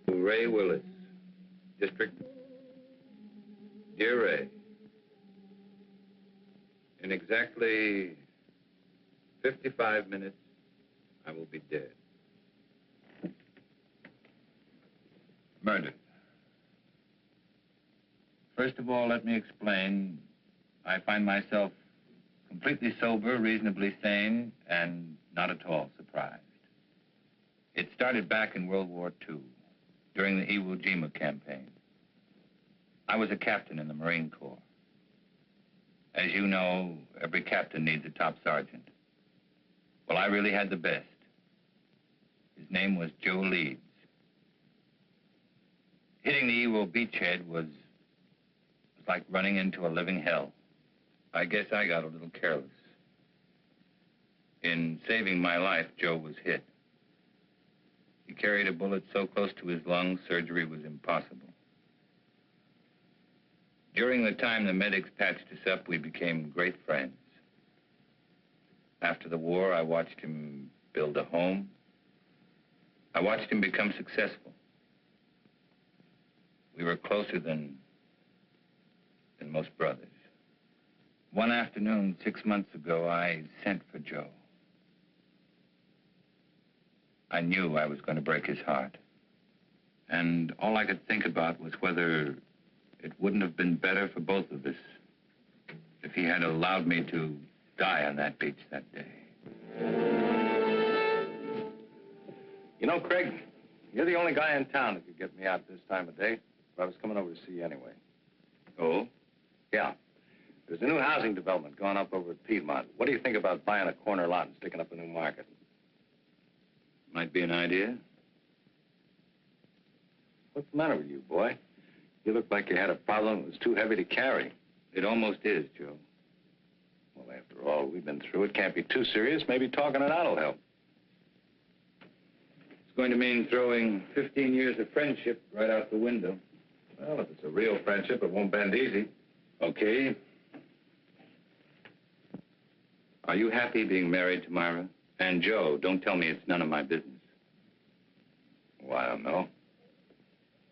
To Ray Willis, District. Dear Ray, in exactly 55 minutes, I will be dead. Murdered. First of all, let me explain. I find myself completely sober, reasonably sane, and not at all surprised. It started back in World War II, during the Iwo Jima campaign. I was a captain in the Marine Corps. As you know, every captain needs a top sergeant. Well, I really had the best. His name was Joe Leeds. Hitting the Iwo beachhead was like running into a living hell. I guess I got a little careless. In saving my life, Joe was hit. He carried a bullet so close to his lungs, surgery was impossible. During the time the medics patched us up, we became great friends. After the war, I watched him build a home. I watched him become successful. We were closer than most brothers. One afternoon, 6 months ago, I sent for Joe. I knew I was going to break his heart. And all I could think about was whether it wouldn't have been better for both of us if he had allowed me to die on that beach that day. You know, Craig, you're the only guy in town that could get me out this time of day. But I was coming over to see you anyway. Oh? Yeah. There's a new housing development going up over at Piedmont. What do you think about buying a corner lot and sticking up a new market? Might be an idea. What's the matter with you, boy? You look like you had a problem that was too heavy to carry. It almost is, Joe. Well, after all we've been through, it can't be too serious. Maybe talking it out will help. It's going to mean throwing 15 years of friendship right out the window. Well, if it's a real friendship, it won't bend easy. Okay. Are you happy being married to Myra? And Joe, don't tell me it's none of my business. Well, I don't know.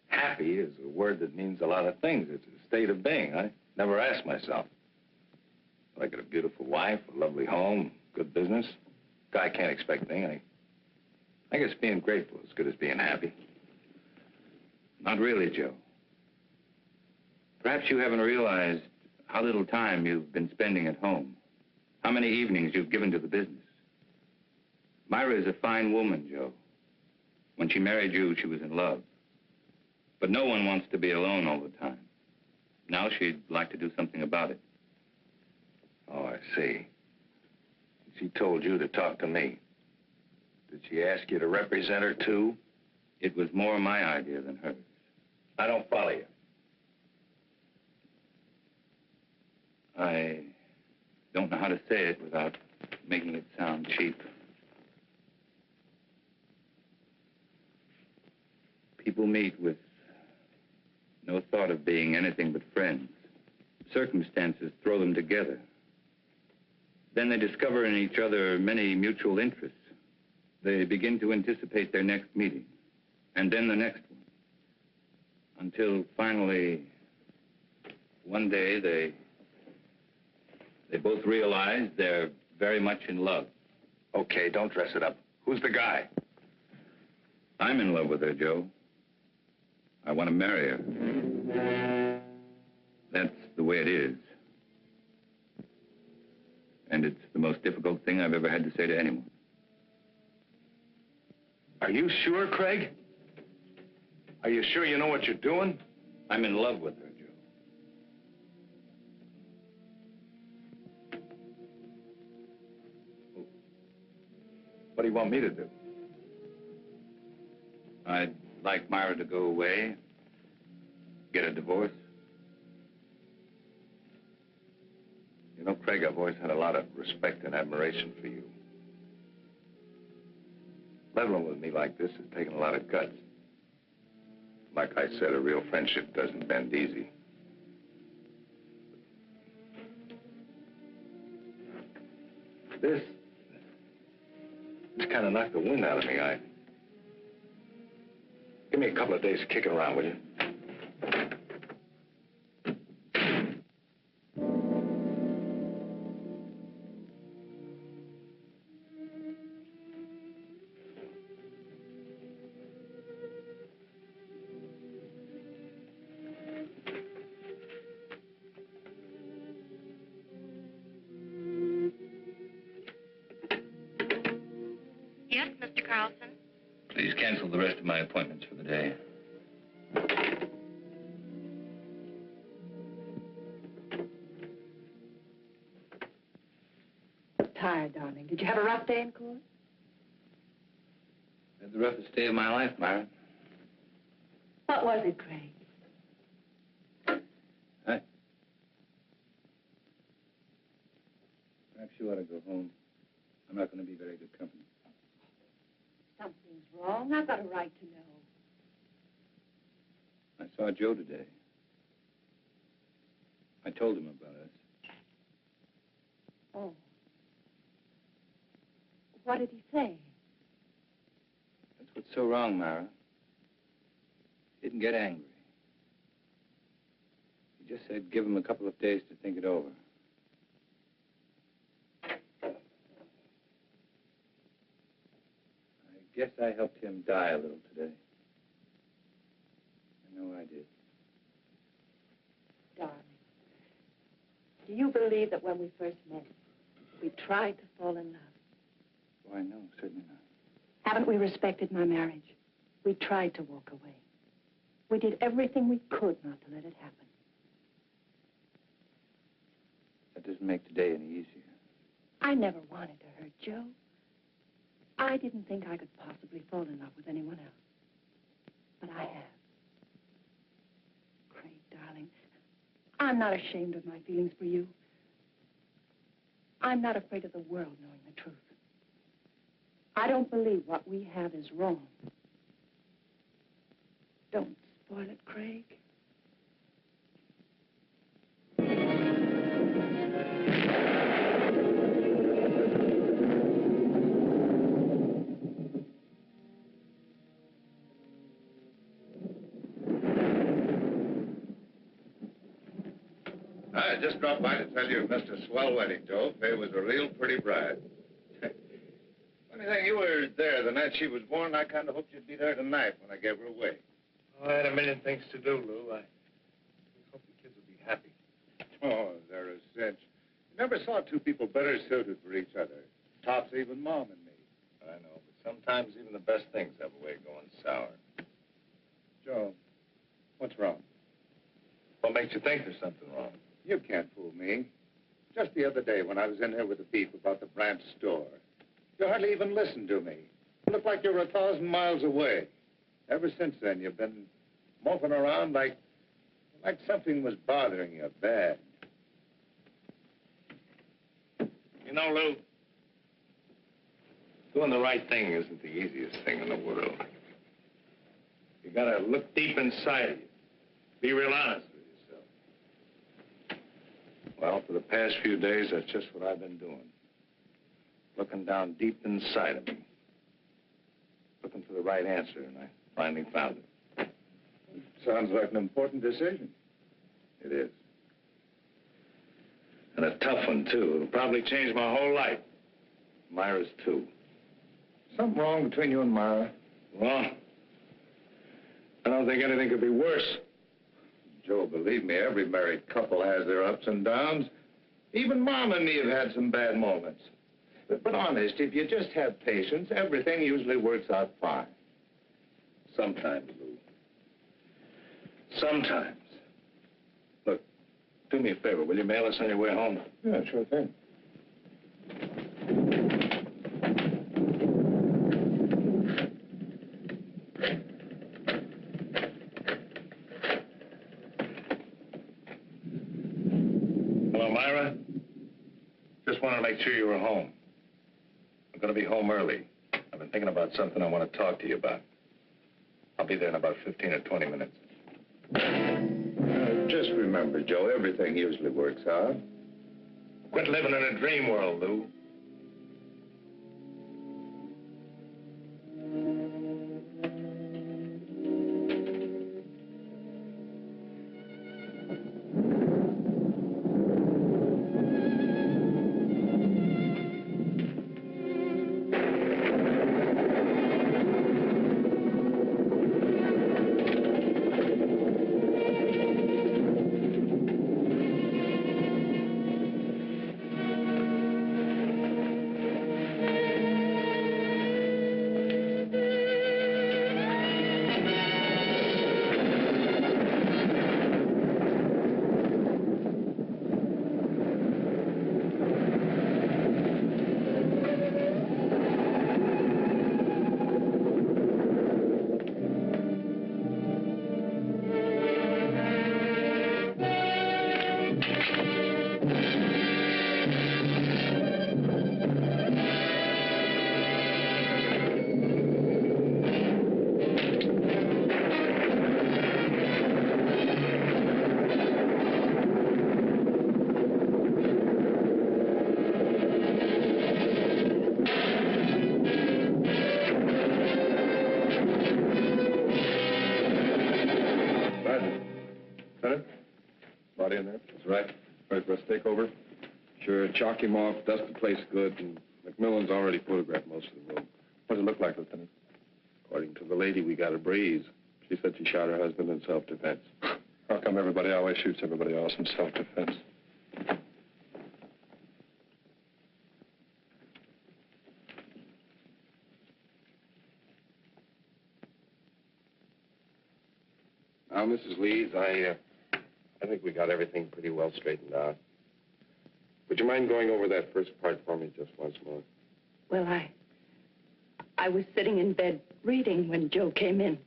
Happy is a word that means a lot of things. It's a state of being. I never asked myself. I got a beautiful wife, a lovely home, good business. Guy can't expect anything. I guess being grateful is as good as being happy. Not really, Joe. Perhaps you haven't realized how little time you've been spending at home. How many evenings you've given to the business. Myra is a fine woman, Joe. When she married you, she was in love. But no one wants to be alone all the time. Now she'd like to do something about it. Oh, I see. She told you to talk to me. Did she ask you to represent her, too? It was more my idea than hers. I don't follow you. I don't know how to say it without making it sound cheap. People meet with no thought of being anything but friends. Circumstances throw them together. Then they discover in each other many mutual interests. They begin to anticipate their next meeting, and then the next one. Until finally, one day, they both realize they're very much in love. Okay, don't dress it up. Who's the guy? I'm in love with her, Joe. I want to marry her. That's the way it is. And it's the most difficult thing I've ever had to say to anyone. Are you sure, Craig? Are you sure you know what you're doing? I'm in love with her, Joe. What do you want me to do? I'd like Myra to go away, get a divorce. You know, Craig, I've always had a lot of respect and admiration for you. Leveling with me like this has taken a lot of guts. Like I said, a real friendship doesn't bend easy. It's kind of knocked the wind out of me. Give me a couple of days to kick it around, will you? Yes, Mr. Carlson? Please cancel the rest of my appointments for the day. Tired, darling. Did you have a rough day in court? Had the roughest day of my life, Myra. What was it, Craig? Perhaps you ought to go home. I'm not going to be very good company. Something's wrong. I've got a right to know. I saw Joe today. I told him about us. Oh. What did he say? That's what's so wrong, Myra. He didn't get angry. He just said give him a couple of days to think it over. I guess I helped him die a little today. I know I did. Darling, do you believe that when we first met, we tried to fall in love? Why, no, certainly not. Haven't we respected my marriage? We tried to walk away. We did everything we could not to let it happen. That doesn't make today any easier. I never wanted to hurt Joe. I didn't think I could possibly fall in love with anyone else. But I have. Craig, darling, I'm not ashamed of my feelings for you. I'm not afraid of the world knowing the truth. I don't believe what we have is wrong. Don't spoil it, Craig. I just dropped by to tell you Mr. Swell wedding, Joe. Faye was a real pretty bride. Funny thing, you were there the night she was born. I kind of hoped you'd be there tonight when I gave her away. Oh, I had a million things to do, Lou. I hope the kids will be happy. Oh, they're a cinch. Never saw two people better suited for each other. Tops even Mom and me. I know, but sometimes even the best things have a way of going sour. Joe, what's wrong? What makes you think there's something wrong? You can't fool me. Just the other day when I was in here with the beef about the Branch store, you hardly even listened to me. You looked like you were 1,000 miles away. Ever since then, you've been moping around like something was bothering you bad. You know, Lou, doing the right thing isn't the easiest thing in the world. You gotta look deep inside of you. Be real honest with yourself. Well, for the past few days, that's just what I've been doing. Looking down deep inside of me. Looking for the right answer, and I finally found it. Sounds like an important decision. It is. And a tough one, too. It'll probably change my whole life. Myra's too. Something wrong between you and Myra? Well, I don't think anything could be worse. Joe, believe me, every married couple has their ups and downs. Even Mom and me have had some bad moments. But honest, if you just have patience, everything usually works out fine. Sometimes, Lou. Sometimes. Look, do me a favor. Will you mail us on your way home? Yeah, sure thing. Hello, Myra. Just wanted to make sure you were home. I'm going to be home early. I've been thinking about something I want to talk to you about. I'll be there in about 15 or 20 minutes. Just remember, Joe, everything usually works out. Quit living in a dream world, Lou. Lieutenant? Body in there? That's right. Ready for us to take over? Sure, chalk him off, dust the place good, and McMillan's already photographed most of the room. What does it look like, Lieutenant? According to the lady, we got a breeze. She said she shot her husband in self-defense. How come everybody always shoots everybody else in self-defense? Now, Mrs. Leeds, I think we got everything pretty well straightened out. Would you mind going over that first part for me just once more? Well, I was sitting in bed reading when Joe came in.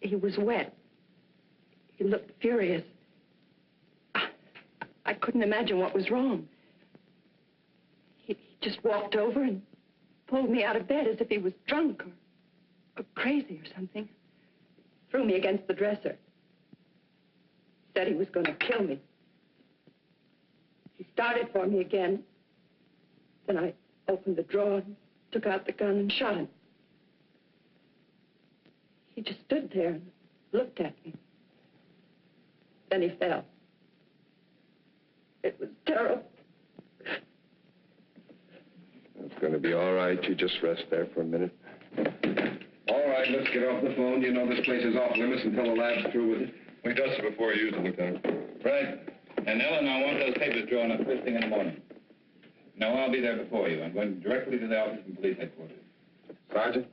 He was wet. He looked furious. I couldn't imagine what was wrong. He just walked over and pulled me out of bed as if he was drunk or crazy or something. Threw me against the dresser. Said he was going to kill me. He started for me again. Then I opened the drawer and took out the gun and shot him. He just stood there and looked at me. Then he fell. It was terrible. It's going to be all right. You just rest there for a minute. All right, let's get off the phone. You know this place is off limits until the lab's through with it. We dusted before you used it, Lieutenant. Right. And Ellen, I want those papers drawn up first thing in the morning. No, I'll be there before you. I'm going directly to the office from police headquarters. Sergeant,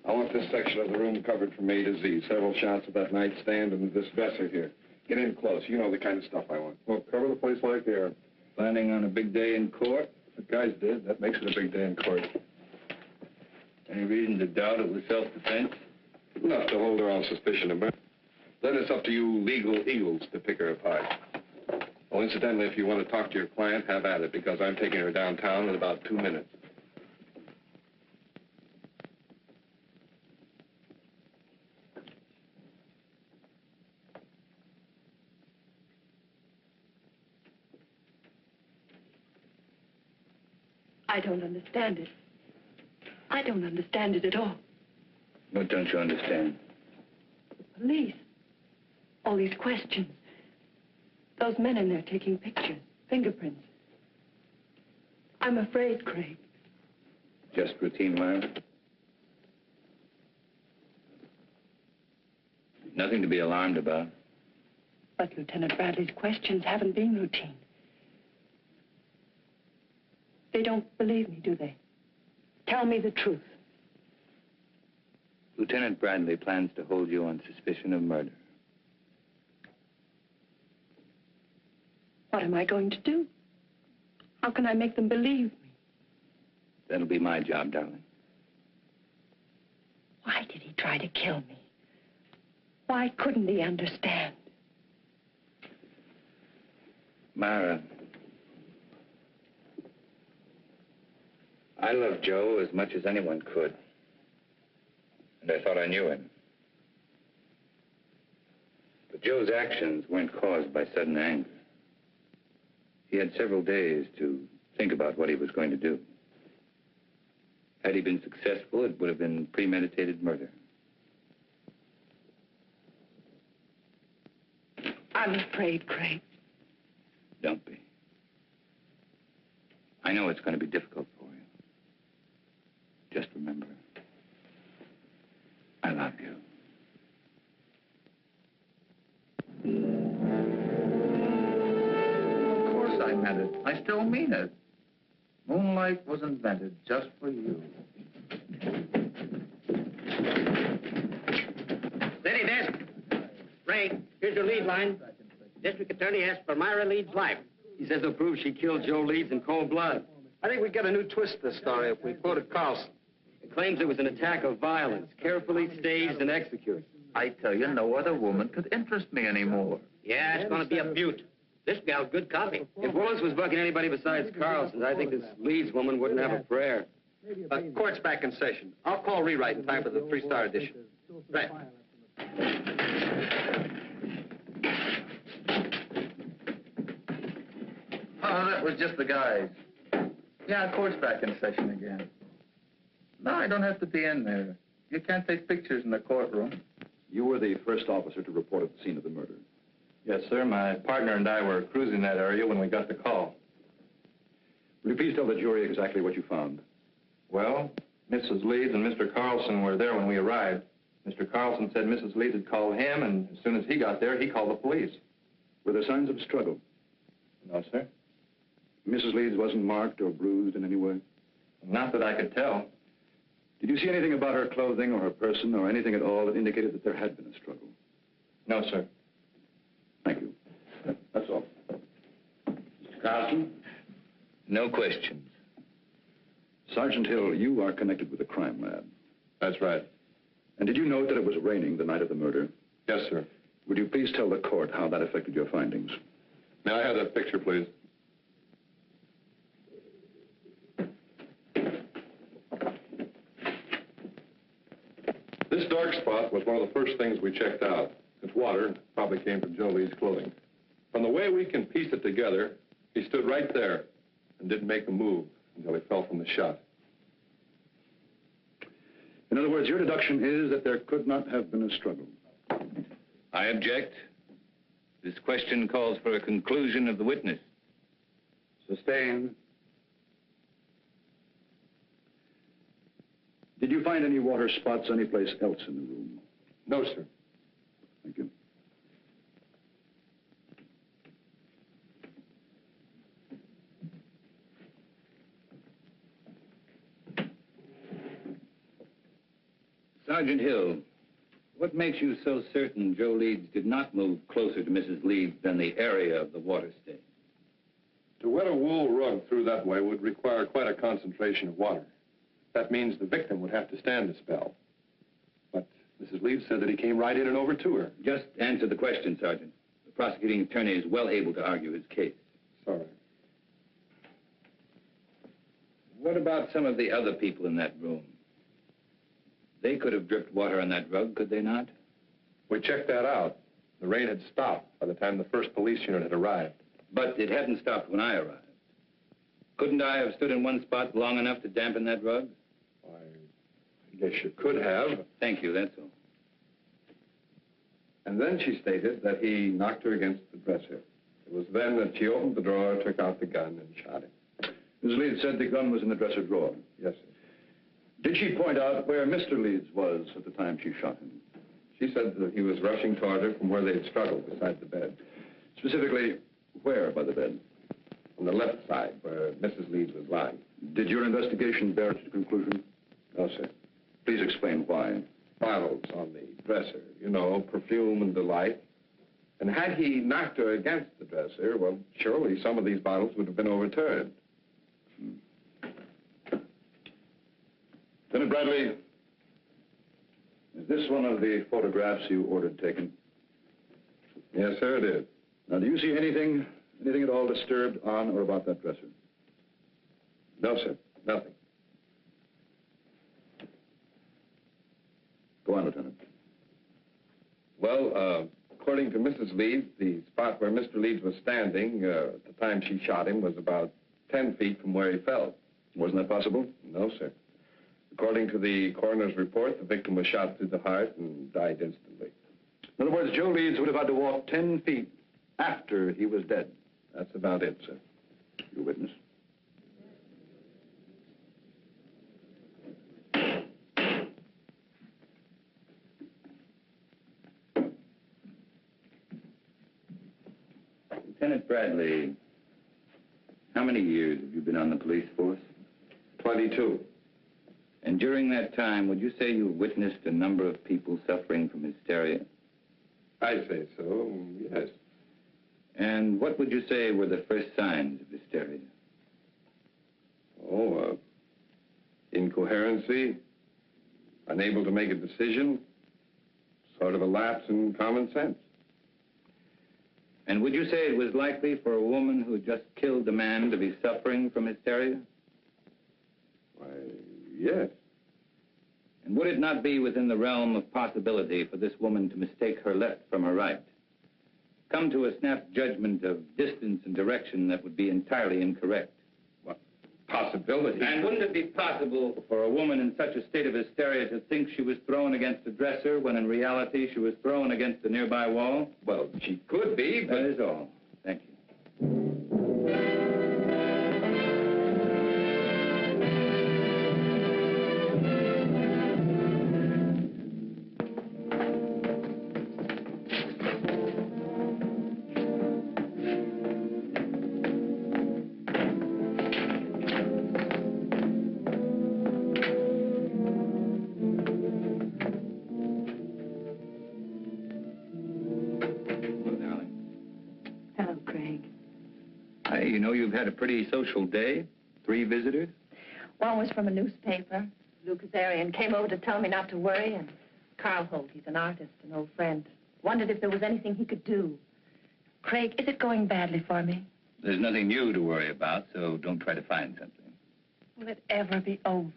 I want this section of the room covered from A to Z. Several shots of that nightstand and this dresser here. Get in close. You know the kind of stuff I want. Well, cover the place like air. Planning on a big day in court? The guys did. That makes it a big day in court. Any reason to doubt it was self-defense? Enough to hold her on suspicion of murder. Then it's up to you legal eagles to pick her apart. Oh, incidentally, if you want to talk to your client, have at it, because I'm taking her downtown in about 2 minutes. I don't understand it. I don't understand it at all. What don't you understand? The police. All these questions. Those men in there taking pictures, fingerprints. I'm afraid, Craig. Just routine, Myra? Nothing to be alarmed about. But Lieutenant Bradley's questions haven't been routine. They don't believe me, do they? Tell me the truth. Lieutenant Bradley plans to hold you on suspicion of murder. What am I going to do? How can I make them believe me? That'll be my job, darling. Why did he try to kill me? Why couldn't he understand? Myra, I love Joe as much as anyone could. And I thought I knew him. But Joe's actions weren't caused by sudden anger. He had several days to think about what he was going to do. Had he been successful, it would have been premeditated murder. I'm afraid, Craig. Don't be. I know it's going to be difficult for you. Just remember, I love you. Of course I meant it. I still mean it. Moonlight was invented just for you. Steady, desk. Ray, here's your lead line. District Attorney asks for Myra Leeds' life. He says he'll prove she killed Joe Leeds in cold blood. I think we get a new twist to the story if we quoted Carlson. He claims it was an attack of violence, carefully staged and executed. I tell you, no other woman could interest me anymore. Yeah, it's going to be a beaut. This gal's good copy. If Willis was bucking anybody besides Carlson, I think this Leeds woman wouldn't have a prayer. Court's back in session. I'll call rewrite in time for the 3-star edition. Right. Oh, that was just the guys. Yeah, court's back in session again. No, I don't have to be in there. You can't take pictures in the courtroom. You were the first officer to report at the scene of the murder. Yes, sir. My partner and I were cruising that area when we got the call. Will you please tell the jury exactly what you found? Well, Mrs. Leeds and Mr. Carlson were there when we arrived. Mr. Carlson said Mrs. Leeds had called him, and as soon as he got there, he called the police. Were there signs of struggle? No, sir. Mrs. Leeds wasn't marked or bruised in any way? Not that I could tell. Did you see anything about her clothing or her person or anything at all that indicated that there had been a struggle? No, sir. Thank you. That's all. Mr. Carlson? No questions. Sergeant Hill, you are connected with the crime lab. That's right. And did you note that it was raining the night of the murder? Yes, sir. Would you please tell the court how that affected your findings? May I have that picture, please? This dark spot was one of the first things we checked out. It's water, probably came from Joe Lee's clothing. From the way we can piece it together, he stood right there and didn't make a move until he fell from the shot. In other words, your deduction is that there could not have been a struggle. I object. This question calls for a conclusion of the witness. Sustained. Did you find any water spots anyplace else in the room? No, sir. Thank you. Sergeant Hill, what makes you so certain Joe Leeds did not move closer to Mrs. Leeds than the area of the water stain? To wet a wool rug through that way would require quite a concentration of water. That means the victim would have to stand a spell. But Mrs. Leeds said that he came right in and over to her. Just answer the question, Sergeant. The prosecuting attorney is well able to argue his case. Sorry. What about some of the other people in that room? They could have dripped water on that rug, could they not? We checked that out. The rain had stopped by the time the first police unit had arrived. But it hadn't stopped when I arrived. Couldn't I have stood in one spot long enough to dampen that rug? Why, I guess you could have. Thank you, that's all. And then she stated that he knocked her against the dresser. It was then that she opened the drawer, took out the gun, and shot him. Ms. Leeds said the gun was in the dresser drawer. Yes, sir. Did she point out where Mr. Leeds was at the time she shot him? She said that he was rushing toward her from where they had struggled beside the bed. Specifically, where by the bed? On the left side, where Mrs. Leeds was lying. Did your investigation bear its conclusion? No, sir. Please explain why. Bottles on the dresser, you know, perfume and delight. And had he knocked her against the dresser, well, surely some of these bottles would have been overturned. Lieutenant Bradley, is this one of the photographs you ordered taken? Yes, sir, it is. Now, do you see anything at all disturbed on or about that dresser? No, sir, nothing. Go on, Lieutenant. Well, according to Mrs. Leeds, the spot where Mr. Leeds was standing at the time she shot him was about 10 feet from where he fell. Wasn't that possible? No, sir. According to the coroner's report, the victim was shot through the heart and died instantly. In other words, Joe Leeds would have had to walk 10 feet after he was dead. That's about it, sir. Your witness. Lieutenant Bradley, how many years have you been on the police force? 22. And during that time, would you say you witnessed a number of people suffering from hysteria? I say so, yes. And what would you say were the first signs of hysteria? Oh, incoherency, unable to make a decision, sort of a lapse in common sense. And would you say it was likely for a woman who had just killed a man to be suffering from hysteria? Why, yes. And would it not be within the realm of possibility for this woman to mistake her left from her right? Come to a snap judgment of distance and direction that would be entirely incorrect? Well, possibility. And wouldn't it be possible for a woman in such a state of hysteria to think she was thrown against a dresser when in reality she was thrown against a nearby wall? Well, she could be, but... That is all. Thank you. Hello, Craig. Hey, you know you've had a pretty social day. 3 visitors. One was from a newspaper. Lucas Arian came over to tell me not to worry, and Carl Holt, he's an artist, an old friend, wondered if there was anything he could do. Craig, is it going badly for me? There's nothing new to worry about, so don't try to find something. Will it ever be over?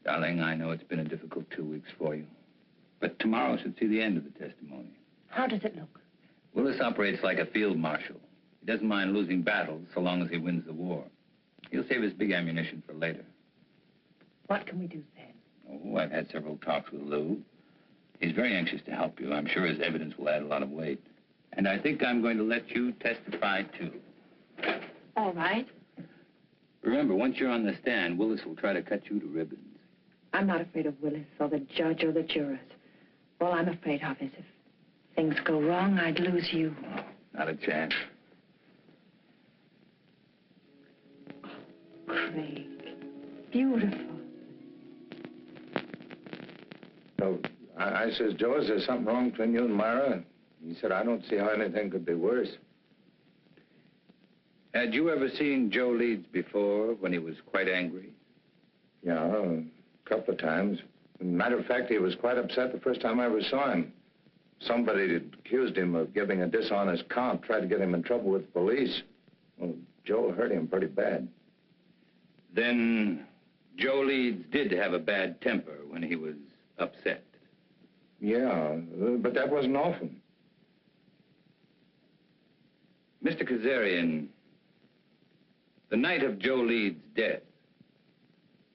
Darling, I know it's been a difficult 2 weeks for you. But tomorrow should see the end of the testimony. How does it look? Willis operates like a field marshal. He doesn't mind losing battles so long as he wins the war. He'll save his big ammunition for later. What can we do then? Oh, I've had several talks with Lou. He's very anxious to help you. I'm sure his evidence will add a lot of weight. And I think I'm going to let you testify, too. All right. Remember, once you're on the stand, Willis will try to cut you to ribbons. I'm not afraid of Willis or the judge or the jurors. All I'm afraid of is if things go wrong, I'd lose you. Not a chance. Craig, beautiful. So I says, Joe, is there something wrong between you and Myra? He said, I don't see how anything could be worse. Had you ever seen Joe Leeds before when he was quite angry? Yeah, a couple of times. Matter of fact, he was quite upset the first time I ever saw him. Somebody had accused him of giving a dishonest count, tried to get him in trouble with the police. Well, Joe hurt him pretty bad. Then Joe Leeds did have a bad temper when he was upset. Yeah, but that wasn't often. Mr. Kazarian, the night of Joe Leeds' death,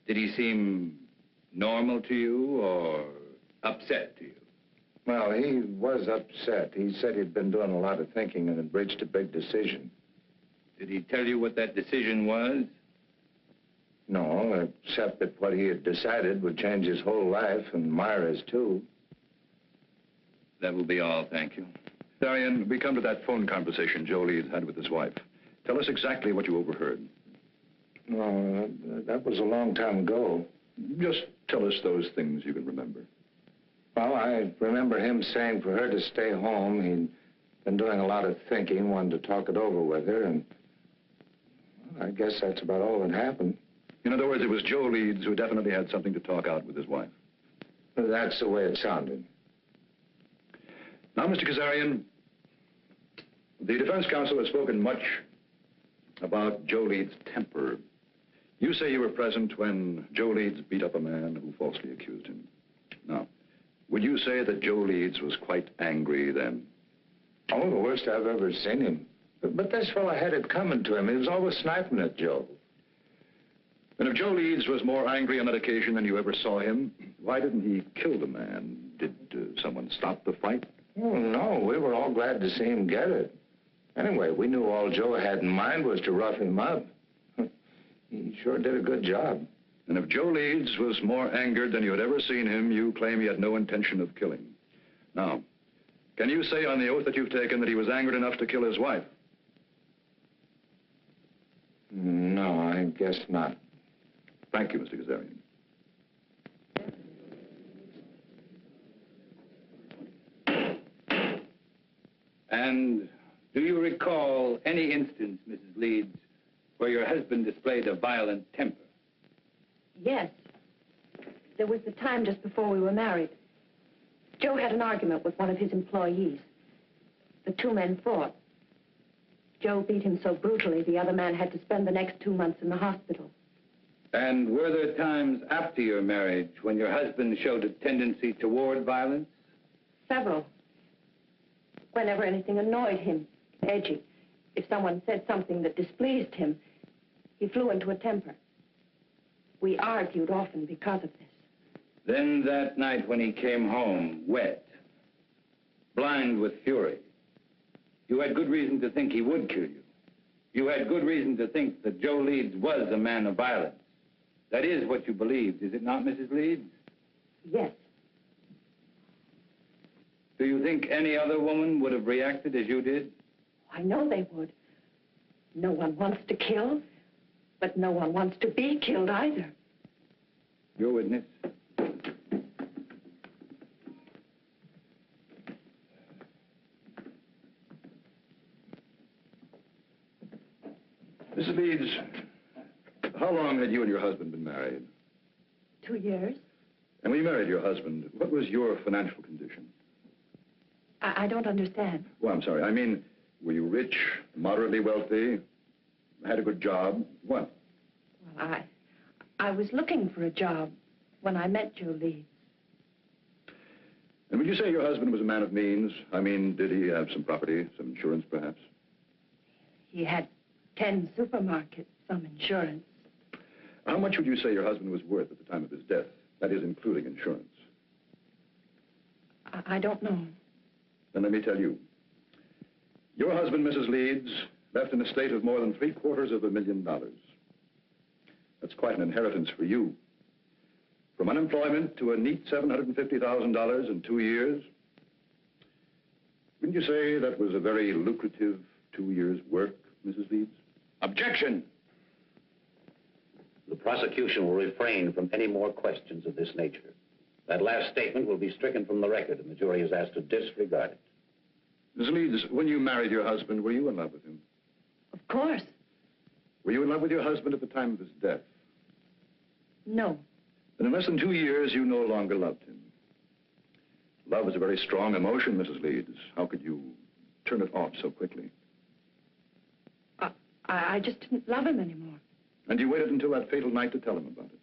did he seem normal to you or upset to you? Well, he was upset. He said he'd been doing a lot of thinking and had reached a big decision. Did he tell you what that decision was? No, except that what he had decided would change his whole life, and Myra's too. That will be all, thank you. Darian, we come to that phone conversation Joe Leeds had with his wife. Tell us exactly what you overheard. No, that was a long time ago. Just tell us those things you can remember. Well, I remember him saying for her to stay home. He'd been doing a lot of thinking, wanted to talk it over with her, and well, I guess that's about all that happened. In other words, it was Joe Leeds who definitely had something to talk out with his wife. That's the way it sounded. Now, Mr. Kazarian, the defense counsel has spoken much about Joe Leeds' temper. You say you were present when Joe Leeds beat up a man who falsely accused him. Now, would you say that Joe Leeds was quite angry then? Oh, the worst I've ever seen him. But this fellow had it coming to him. He was always sniping at Joe. And if Joe Leeds was more angry on that occasion than you ever saw him, why didn't he kill the man? Did someone stop the fight? Oh, no, we were all glad to see him get it. Anyway, we knew all Joe had in mind was to rough him up. He sure did a good job. And if Joe Leeds was more angered than you had ever seen him, you claim he had no intention of killing. Now, can you say on the oath that you've taken that he was angered enough to kill his wife? No, I guess not. Thank you, Mr. Kazarian. And do you recall any instance, Mrs. Leeds, where your husband displayed a violent temper? Yes. There was the time just before we were married. Joe had an argument with one of his employees. The 2 men fought. Joe beat him so brutally, the other man had to spend the next 2 months in the hospital. And were there times after your marriage when your husband showed a tendency toward violence? Several. Whenever anything annoyed him, edgy. If someone said something that displeased him, He flew into a temper. We argued often because of this. Then that night when he came home, wet, blind with fury, you had good reason to think he would kill you. You had good reason to think that Joe Leeds was a man of violence. That is what you believed, is it not, Mrs. Leeds? Yes. Do you think any other woman would have reacted as you did? I know they would. No one wants to kill, but no one wants to be killed either. Your witness. Mrs. Leeds, how long had you and your husband been married? 2 years. And when you married your husband, what was your financial condition? I don't understand. Well, I'm sorry. I mean, were you rich, moderately wealthy, had a good job? What? Well, I was looking for a job when I met Joe Leeds. And would you say your husband was a man of means? I mean, did he have some property, some insurance, perhaps? He had 10 supermarkets, some insurance. How much would you say your husband was worth at the time of his death? That is, including insurance. I don't know. Then let me tell you. Your husband, Mrs. Leeds, left an estate of more than $750,000. That's quite an inheritance for you. From unemployment to a neat $750,000 in 2 years. Wouldn't you say that was a very lucrative 2 years' work, Mrs. Leeds? Objection! The prosecution will refrain from any more questions of this nature. That last statement will be stricken from the record, and the jury is asked to disregard it. Mrs. Leeds, when you married your husband, were you in love with him? Of course. Were you in love with your husband at the time of his death? No. Then in less than 2 years, you no longer loved him. Love is a very strong emotion, Mrs. Leeds. How could you turn it off so quickly? I just didn't love him anymore. And you waited until that fatal night to tell him about it?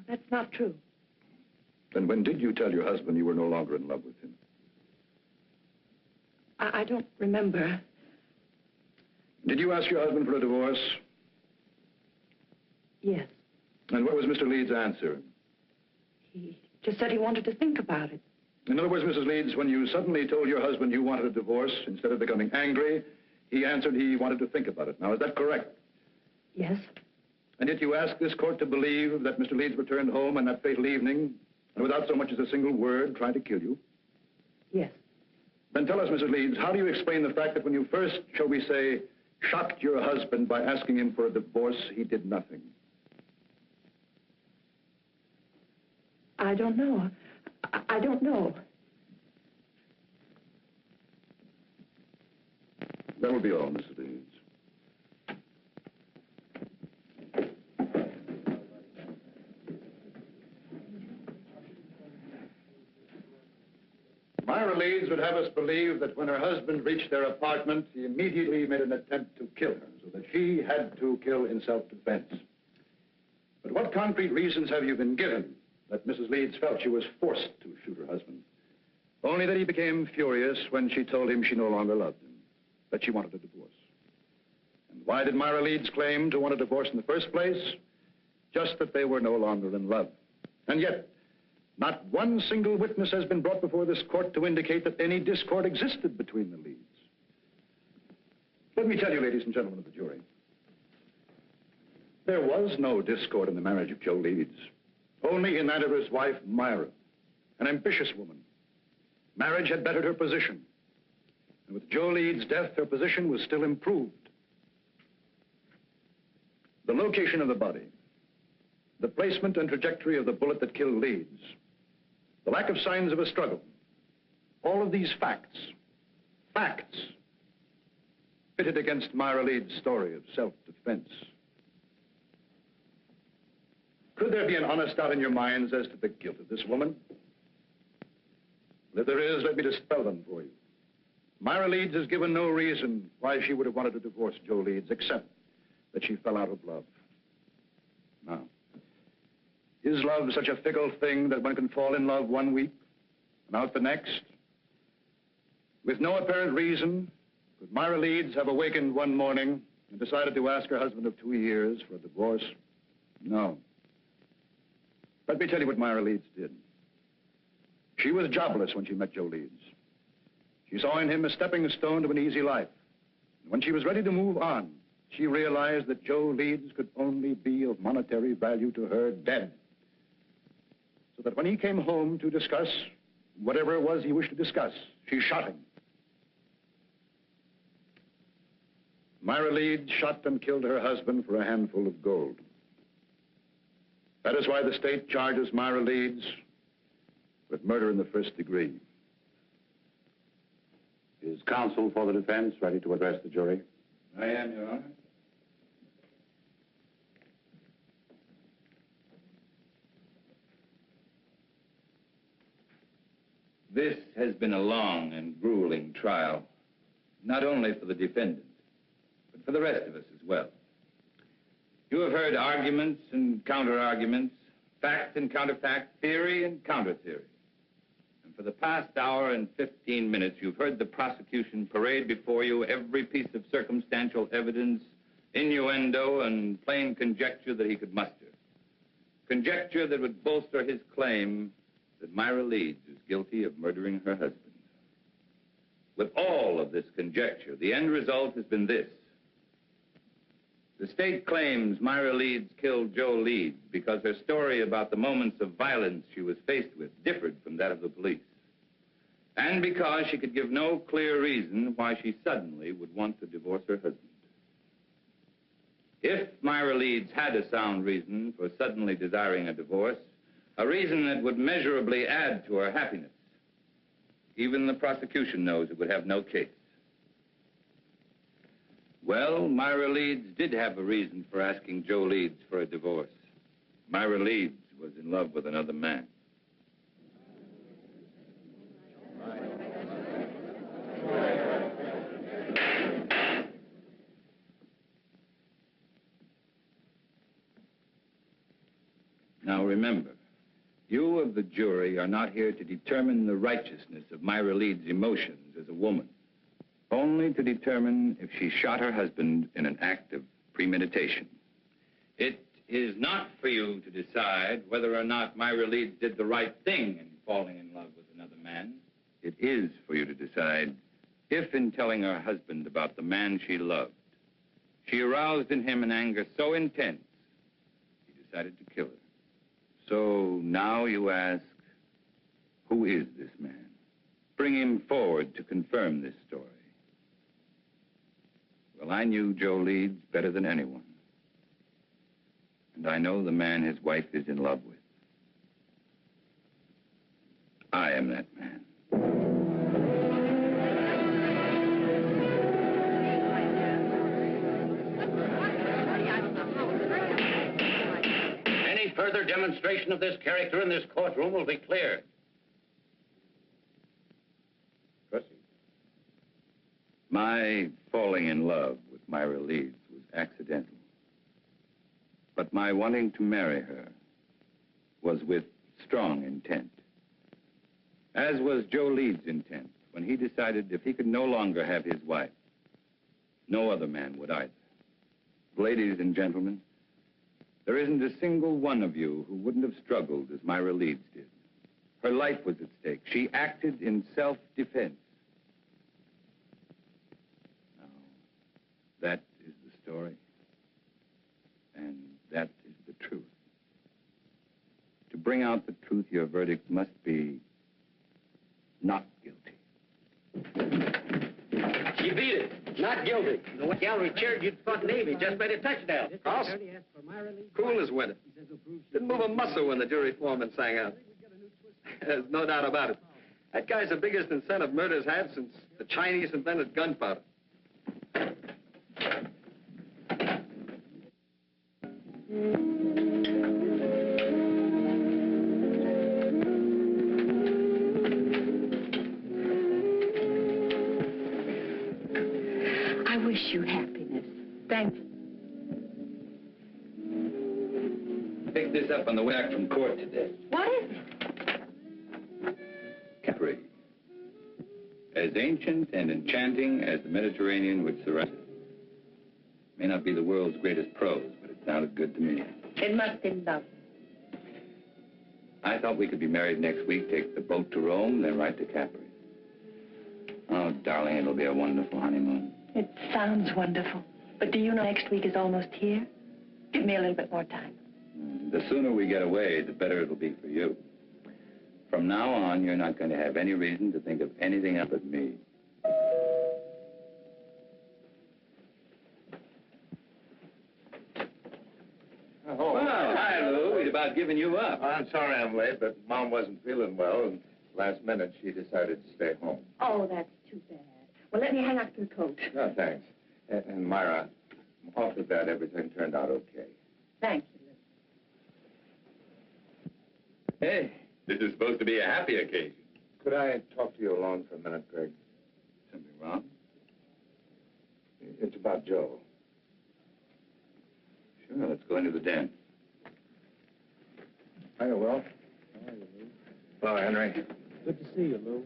That's not true. Then when did you tell your husband you were no longer in love with him? I don't remember. Did you ask your husband for a divorce? Yes. And what was Mr. Leeds' answer? He just said he wanted to think about it. In other words, Mrs. Leeds, when you suddenly told your husband you wanted a divorce, instead of becoming angry, he answered he wanted to think about it. Now, is that correct? Yes. And yet you asked this court to believe that Mr. Leeds returned home on that fatal evening, and without so much as a single word, tried to kill you? Yes. Then tell us, Mrs. Leeds, how do you explain the fact that when you first, shall we say, shocked your husband by asking him for a divorce, he did nothing? I don't know. I don't know. That will be all, Mrs. Leeds. Myra Leeds would have us believe that when her husband reached their apartment, he immediately made an attempt to kill her, so that she had to kill in self-defense. But what concrete reasons have you been given that Mrs. Leeds felt she was forced to shoot her husband? Only that he became furious when she told him she no longer loved him, that she wanted a divorce. And why did Myra Leeds claim to want a divorce in the first place? Just that they were no longer in love. And yet, not one single witness has been brought before this court to indicate that any discord existed between the Leeds. Let me tell you, ladies and gentlemen of the jury, there was no discord in the marriage of Joe Leeds, only in that of his wife, Myra, an ambitious woman. Marriage had bettered her position, and with Joe Leeds' death, her position was still improved. The location of the body, the placement and trajectory of the bullet that killed Leeds, the lack of signs of a struggle, all of these facts, pitted against Myra Leeds' story of self-defense. Could there be an honest doubt in your minds as to the guilt of this woman? Well, if there is, let me dispel them for you. Myra Leeds has given no reason why she would have wanted to divorce Joe Leeds, except that she fell out of love. Now, is love such a fickle thing that one can fall in love one week and out the next? With no apparent reason, could Myra Leeds have awakened one morning and decided to ask her husband of 2 years for a divorce? No. Let me tell you what Myra Leeds did. She was jobless when she met Joe Leeds. She saw in him a stepping stone to an easy life. And when she was ready to move on, she realized that Joe Leeds could only be of monetary value to her dead. So that when he came home to discuss whatever it was he wished to discuss, she shot him. Myra Leeds shot and killed her husband for a handful of gold. That is why the state charges Myra Leeds with murder in the first degree. Is counsel for the defense ready to address the jury? I am, Your Honor. This has been a long and grueling trial, not only for the defendant, but for the rest of us as well. You have heard arguments and counter-arguments, fact and counter-fact, theory and counter-theory. And for the past hour and 15 minutes, you've heard the prosecution parade before you every piece of circumstantial evidence, innuendo, and plain conjecture that he could muster. Conjecture that would bolster his claim that Myra Leeds is guilty of murdering her husband. With all of this conjecture, the end result has been this. The state claims Myra Leeds killed Joe Leeds because her story about the moments of violence she was faced with differed from that of the police. And because she could give no clear reason why she suddenly would want to divorce her husband. If Myra Leeds had a sound reason for suddenly desiring a divorce, a reason that would measurably add to her happiness, even the prosecution knows it would have no case. Well, Myra Leeds did have a reason for asking Joe Leeds for a divorce. Myra Leeds was in love with another man. Now remember, you of the jury are not here to determine the righteousness of Myra Leeds' emotions as a woman. Only to determine if she shot her husband in an act of premeditation. It is not for you to decide whether or not Myra Leeds did the right thing in falling in love with another man. It is for you to decide if, in telling her husband about the man she loved, she aroused in him an anger so intense, he decided to kill her. So now you ask, who is this man? Bring him forward to confirm this story. Well, I knew Joe Leeds better than anyone. And I know the man his wife is in love with. I am that man. Any further demonstration of this character in this courtroom will be cleared. My falling in love with Myra Leeds was accidental. But my wanting to marry her was with strong intent. As was Joe Leeds' intent when he decided if he could no longer have his wife, no other man would either. Ladies and gentlemen, there isn't a single one of you who wouldn't have struggled as Myra Leeds did. Her life was at stake. She acted in self-defense. That is the story, and that is the truth. To bring out the truth, your verdict must be not guilty. She beat it. Not guilty. The gallery cheered you'd fought Navy. Just made a touchdown. Cross? Cool as winter. Didn't move a muscle when the jury foreman sang out. There's no doubt about it. That guy's the biggest incentive murder's had since the Chinese invented gunpowder. I wish you happiness. Thank you. Picked this up on the way back from court today. What is it? Capri. As ancient and enchanting as the Mediterranean which surrounds it. May not be the world's greatest prose, but it sounded good to me. It must be lovely. I thought we could be married next week, take the boat to Rome, then right to Capri. Oh, darling, it'll be a wonderful honeymoon. It sounds wonderful. But do you know next week is almost here? Give me a little bit more time. The sooner we get away, the better it'll be for you. From now on, you're not going to have any reason to think of anything else but me. Oh, well, hi, Lou. We'd about given you up. I'm sorry I'm late, but Mom wasn't feeling well, and last minute she decided to stay home. Oh, that's too bad. Well, let me hang up your coat. No, thanks. And Myra, I'm awfully glad everything turned out okay. Thank you, Lou. Hey, this is supposed to be a happy occasion. Could I talk to you alone for a minute, Greg? Something wrong? It's about Joe. Sure, let's go into the den. Hiya, Will. How are you, Lou? Hello, Henry. Good to see you, Lou.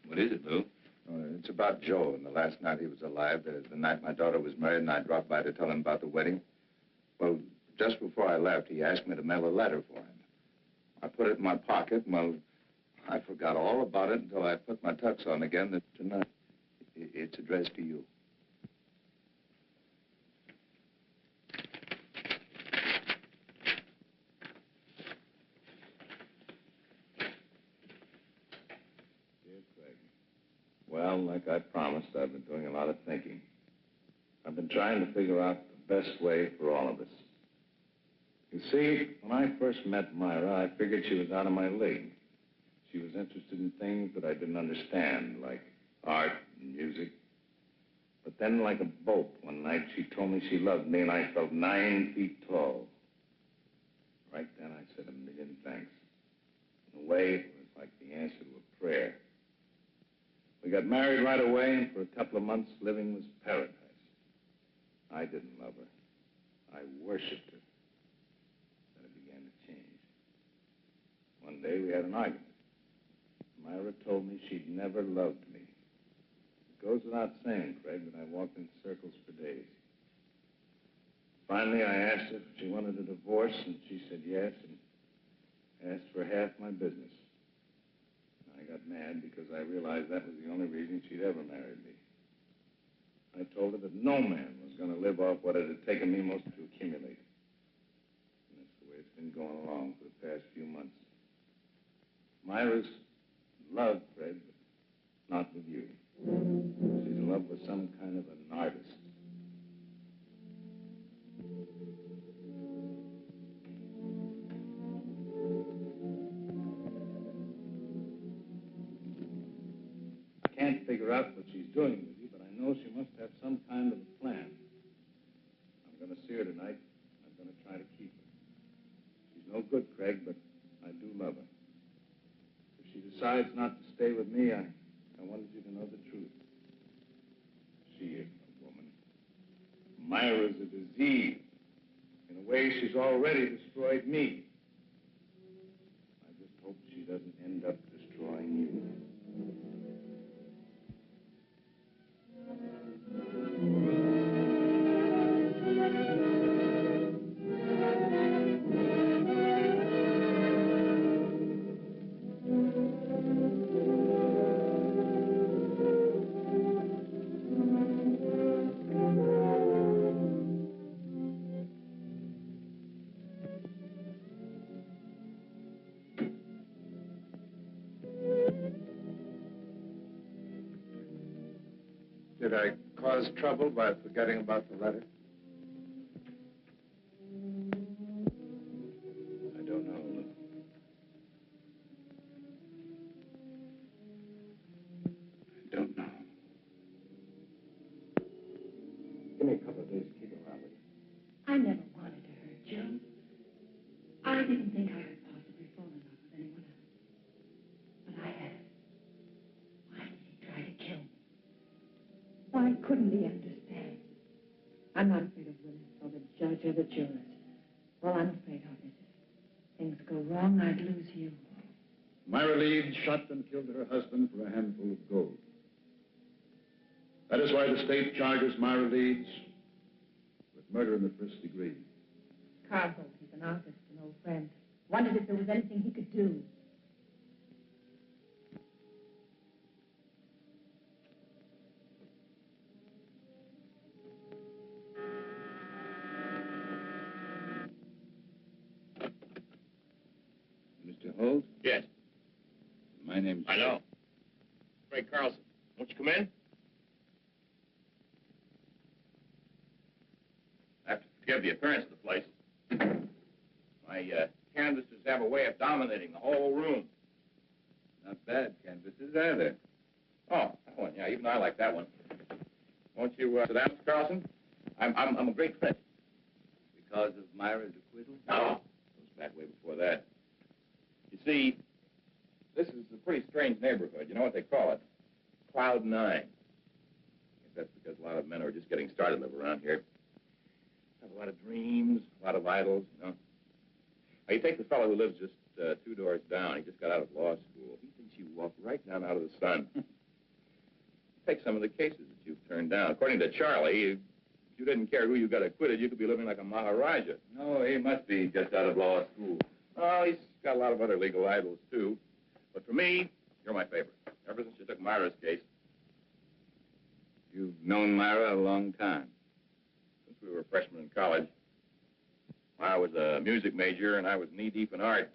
What is it, Lou? It's about Joe and the last night he was alive. The night my daughter was married and I dropped by to tell him about the wedding. Well, just before I left, he asked me to mail a letter for him. I put it in my pocket, and, well, I forgot all about it until I put my tux on again tonight. It's addressed to you. Dear Craig, well, like I promised, I've been doing a lot of thinking. I've been trying to figure out the best way for all of us. You see, when I first met Myra, I figured she was out of my league. She was interested in things that I didn't understand, like art and music. But then, like a bolt, one night she told me she loved me, and I felt 9 feet tall. Right then, I said a million thanks. In a way, it was like the answer to a prayer. We got married right away, and for a couple of months, living was paradise. I didn't love her. I worshipped her. Then it began to change. One day, we had an argument. Myra told me she'd never loved me. It goes without saying, Craig, that I walked in circles for days. Finally, I asked her if she wanted a divorce, and she said yes, and asked for half my business. I got mad because I realized that was the only reason she'd ever married me. I told her that no man was going to live off what it had taken me most to accumulate. And that's the way it's been going along for the past few months. Myra's in love, Fred, but not with you. She's in love with some kind of an artist. I can't figure out what she's doing with you, but I know she must have some kind of a plan. I'm going to see her tonight. I'm going to try to keep her. She's no good, Craig, but I do love her. If she decides not to stay with me, I wanted you to know the truth. She isn't a woman. Myra's a disease. In a way, she's already destroyed me. I just hope she doesn't end up destroying you. Did I cause trouble by forgetting about the letter? I don't know. I don't know. Give me a couple of days to keep around with you. I never wanted to hurt Joe. I didn't think I could possibly fall in love with anyone else. But I had. Why did he try to kill me? Why couldn't he understand? I'm not afraid of Willis or the judge or the jurors. All I'm afraid of is if things go wrong, I'd lose you. Myra Leeds shot and killed her husband for a handful of gold. That is why the state charges Myra Leeds with murder in the first degree. Carl Holt, he's an artist, an old friend. Wondered if there was anything he could do. Mr. Holt? Yes. My name's... I know. Frank Carlson. Won't you come in? I have to forgive the appearance of the place. My canvases have a way of dominating the whole room. Not bad canvases, are they? Oh, that one, yeah, even I like that one. Won't you sit down, Mr. Carlson? I'm a great friend. Because of Myra's acquittal? No, it goes back way before that. You see, this is a pretty strange neighborhood. You know what they call it? Cloud 9. I guess that's because a lot of men who are just getting started live around here. Have a lot of dreams, a lot of idols, you know. Now, you take the fellow who lives just 2 doors down. He just got out of law school. He thinks you walk right down out of the sun. Take some of the cases that you've turned down. According to Charlie, if you didn't care who you got acquitted, you could be living like a Maharaja. No, he must be just out of law school. Oh, he's got a lot of other legal idols, too. But for me, you're my favorite. Ever since you took Myra's case. You've known Myra a long time. Since we were freshmen in college. I was a music major, and I was knee-deep in art.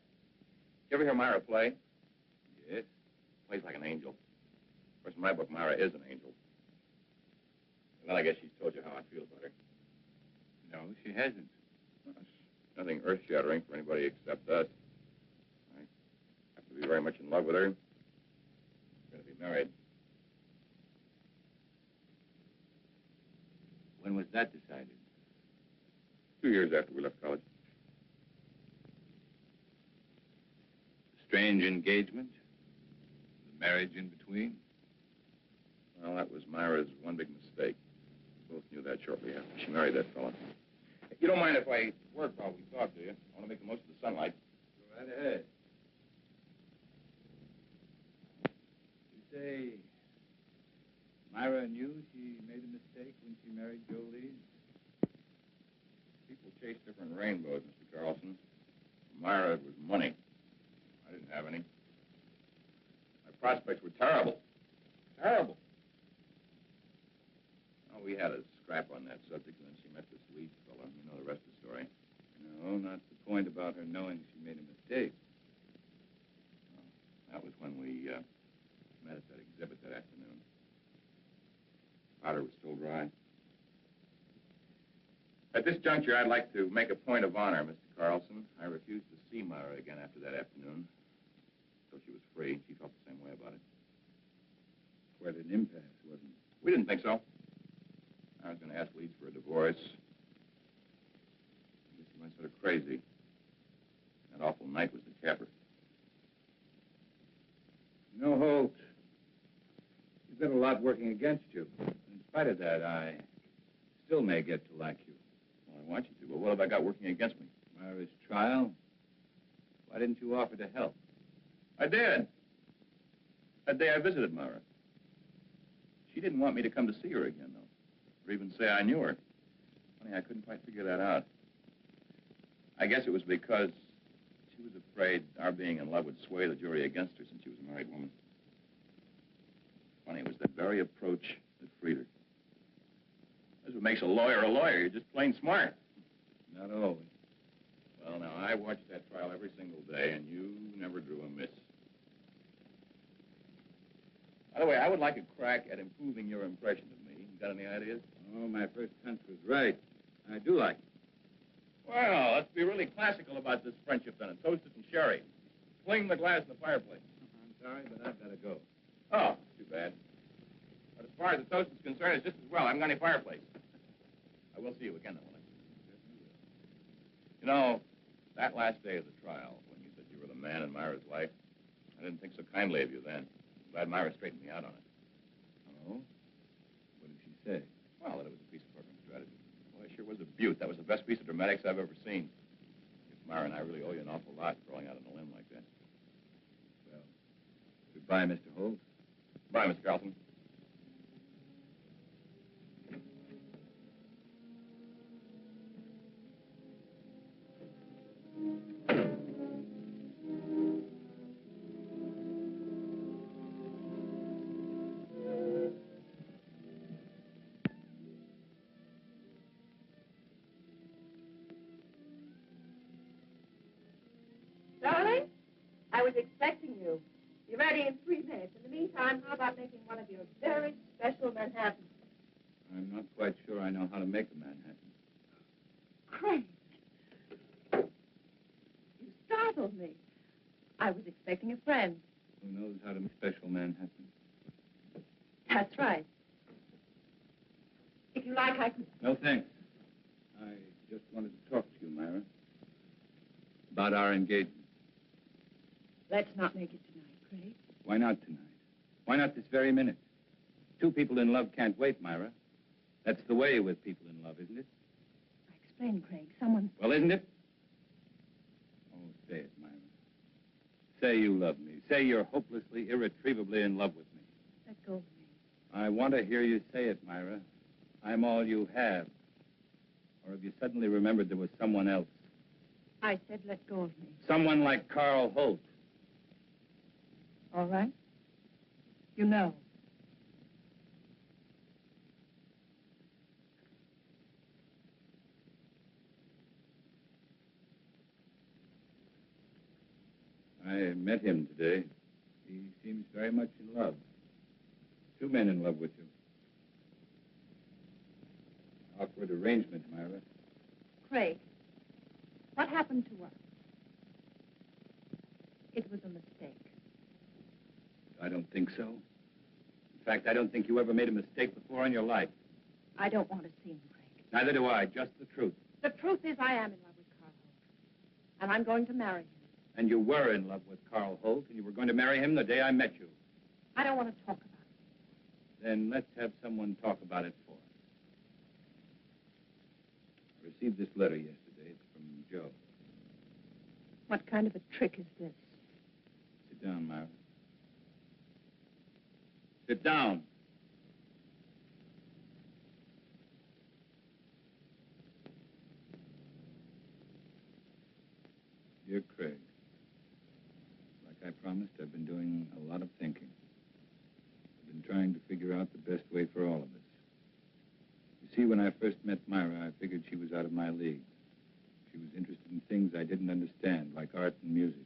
You ever hear Myra play? Yes. Plays like an angel. Of course, in my book, Myra is an angel. And then I guess she's told you how I feel about her. No, she hasn't. Well, it's nothing earth-shattering for anybody except us. I have to be very much in love with her. We're going to be married. When was that decided? 2 years after we left college. Strange engagement? The marriage in between? Well, that was Myra's one big mistake. We both knew that shortly after she married that fella. You don't mind if I work while we talk, do you? I want to make the most of the sunlight. Go right ahead. You say Myra knew she made a mistake when she married Joe Leeds? People chase different rainbows, Mr. Carlson. For Myra, it was money. I didn't have any. My prospects were terrible. Terrible. Well, we had a scrap on that subject, and then she met this Leeds fellow. You know the rest of the story. No, not the point about her knowing she made a mistake. Well, that was when we met at that exhibit that afternoon. Powder was still dry. At this juncture, I'd like to make a point of honor, Mr. Carlson. I refused to see Myra again after that afternoon. Till she was free. She felt the same way about it. Quite an impasse, wasn't it? We didn't think so. I was going to ask Leeds for a divorce. I guess he went sort of crazy. That awful night was the capper. You know, Holt, you've got a lot working against you. In spite of that, I still may get to like you. Well, I want you to, but what have I got working against me? Myra's trial. Why didn't you offer to help? I did. That day I visited Myra. She didn't want me to come to see her again, though, or even say I knew her. Funny, I couldn't quite figure that out. I guess it was because she was afraid our being in love would sway the jury against her since she was a married woman. Funny, it was that very approach that freed her. That's what makes a lawyer a lawyer. You're just plain smart. Not always. Well, now, I watched that trial every single day, and you never drew a miss. By the way, I would like a crack at improving your impression of me. You got any ideas? Oh, my first hunch was right. I do like it. Well, let's be really classical about this friendship, then, and toast it in sherry. Fling the glass in the fireplace. I'm sorry, but I've got to go. Oh, too bad. But as far as the toast is concerned, it's just as well. I haven't got any fireplace. I will see you again, though, won't I? You know, that last day of the trial, when you said you were the man in Myra's life, I didn't think so kindly of you then. I'm glad Myra straightened me out on it. Oh? What did she say? Well, that it was a piece of program strategy. Well, it sure was a beaut. That was the best piece of dramatics I've ever seen. I guess Myra and I really owe you an awful lot for going out on a limb like that. Well, Bye, Mr. Holt. Bye, Mr. Carlson. Darling, I was expecting you. Be ready in 3 minutes. In the meantime, how about making one of your very special Manhattans? I'm not quite sure I know how to make a Manhattan. Craig. You startled me. I was expecting a friend. Who knows how to make special Manhattan? That's right. If you like, I could... No, thanks. I just wanted to talk to you, Myra. About our engagement. Let's not make it tonight, Craig. Why not tonight? Why not this very minute? Two people in love can't wait, Myra. That's the way with people in love, isn't it? Explain, Craig. Someone... Well, isn't it? Oh, say it, Myra. Say you love me. Say you're hopelessly, irretrievably in love with me. Let go of me. I want to hear you say it, Myra. I'm all you have. Or have you suddenly remembered there was someone else? I said let go of me. Someone like Carl Holt. All right. You know. I met him today. He seems very much in love. Two men in love with you. Awkward arrangement, Myra. Craig, what happened to us? It was a mistake. I don't think so. In fact, I don't think you ever made a mistake before in your life. I don't want to see him, Craig. Neither do I, just the truth. The truth is I am in love with Carl Holt. And I'm going to marry him. And you were in love with Carl Holt, and you were going to marry him the day I met you. I don't want to talk about it. Then let's have someone talk about it for us. I received this letter yesterday. It's from Joe. What kind of a trick is this? Sit down, Myra. Sit down. Dear Craig, like I promised, I've been doing a lot of thinking. I've been trying to figure out the best way for all of us. You see, when I first met Myra, I figured she was out of my league. She was interested in things I didn't understand, like art and music.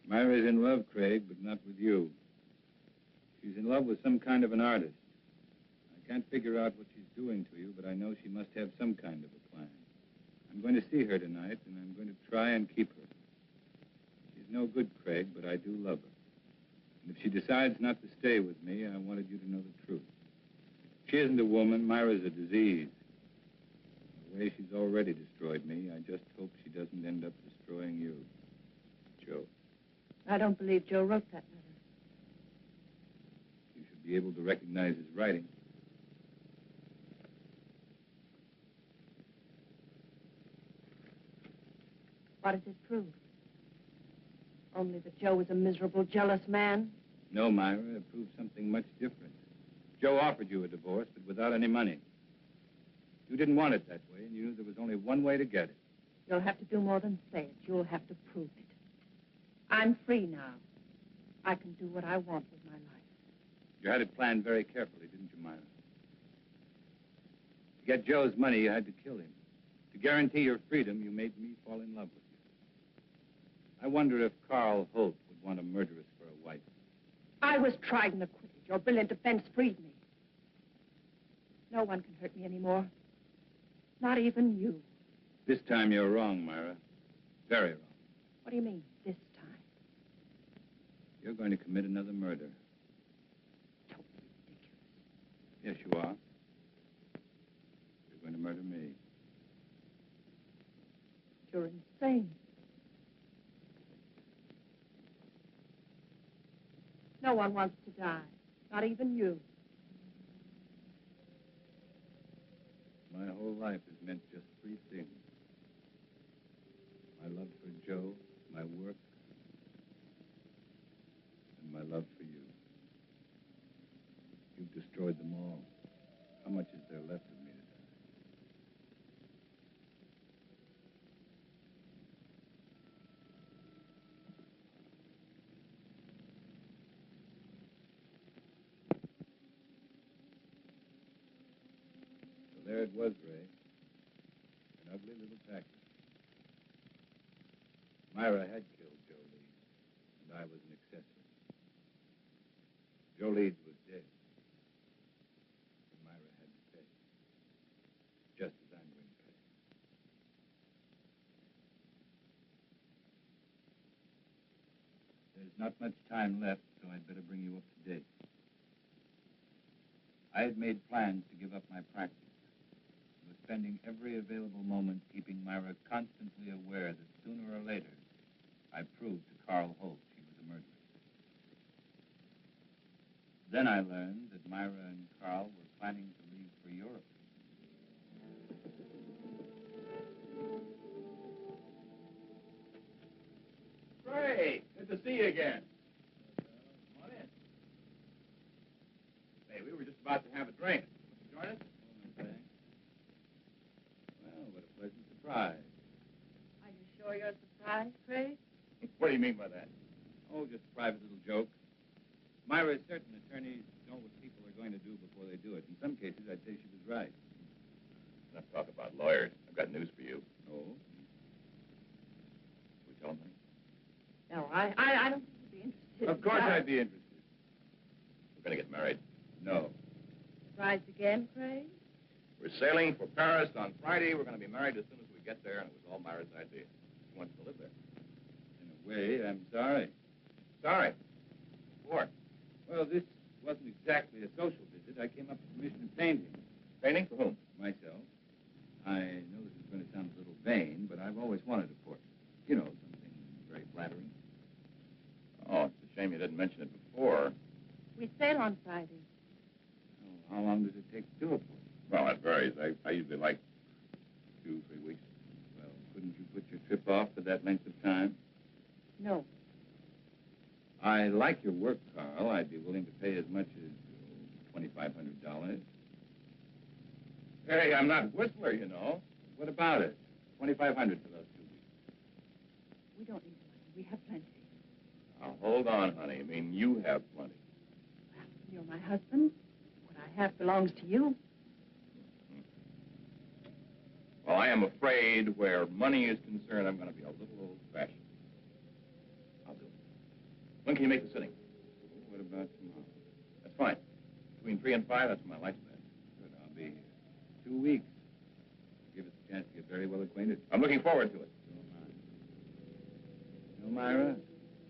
Myra's in love, Craig, but not with you. She's in love with some kind of an artist. I can't figure out what she's doing to you, but I know she must have some kind of a plan. I'm going to see her tonight, and I'm going to try and keep her. She's no good, Craig, but I do love her. And if she decides not to stay with me, I wanted you to know the truth. She isn't a woman. Myra's a disease. The way she's already destroyed me, I just hope she doesn't end up destroying you. Joe. I don't believe Joe wrote that letter. You should be able to recognize his writing. What does it prove? Only that Joe was a miserable, jealous man? No, Myra, it proves something much different. Joe offered you a divorce, but without any money. You didn't want it that way, and you knew there was only one way to get it. You'll have to do more than say it. You'll have to prove it. I'm free now. I can do what I want with my life. You had it planned very carefully, didn't you, Myra? To get Joe's money, you had to kill him. To guarantee your freedom, you made me fall in love with you. I wonder if Carl Holt would want a murderess for a wife. I was tried and acquitted. Your brilliant defense freed me. No one can hurt me anymore. Not even you. This time you're wrong, Myra. Very wrong. What do you mean, this time? You're going to commit another murder. Totally ridiculous. Yes, you are. You're going to murder me. You're insane. No one wants to die. Not even you. My whole life has meant just three things. My love for Joe, my work, and my love for you. it was, Ray. An ugly little tactic. Myra had killed Joe Leeds, and I was an accessory. Joe Leeds was dead. And Myra had to pay. Just as I'm going to pay. There's not much time left, so I'd better bring you up to date. I had made plans to give up my practice. I was spending every available moment keeping Myra constantly aware that sooner or later, I proved to Carl Holt she was a murderess. Then I learned that Myra and Carl were planning to leave for Europe. Ray, good to see you again. Come on in. Hey, we were just about to have a drink. Want to join us? Well, what a pleasant surprise. Are you sure you're surprised, Craig? What do you mean by that? Oh, just a private little joke. Myra is certain attorneys know what people are going to do before they do it. In some cases, I'd say she was right. Enough talk about lawyers. I've got news for you. Oh? We tell them, honey? No, I don't think you'd be interested. Of course I'd be interested. We're going to get married. No. Surprised again, Craig? We're sailing for Paris on Friday. We're going to be married as soon as we get there, and it was all Myra's idea. She wants to live there. In a way, I'm sorry. Sorry. What? Well, this wasn't exactly a social visit. I came up to commission painting. Painting for whom? Myself. I know this is going to sound a little vain, but I've always wanted a portrait. You know, something very flattering. Oh, it's a shame you didn't mention it before. We sail on Friday. Oh, how long does it take to do a portrait? Well, that varies. I usually like 2, 3 weeks. Well, couldn't you put your trip off for that length of time? No. I like your work, Carl. I'd be willing to pay as much as $2,500. Hey, I'm not Whistler, you know. What about it? $2,500 for those 2 weeks. We don't need money. We have plenty. Now, hold on, honey. I mean, you have plenty. Well, you're my husband. What I have belongs to you. Well, I am afraid where money is concerned, I'm going to be a little old-fashioned. I'll do it. When can you make the sitting? What about tomorrow? That's fine. Between 3 and 5, that's my lifespan. Good, I'll be here. 2 weeks. Give us a chance to get very well acquainted. I'm looking forward to it. So am I. You know, Myra, it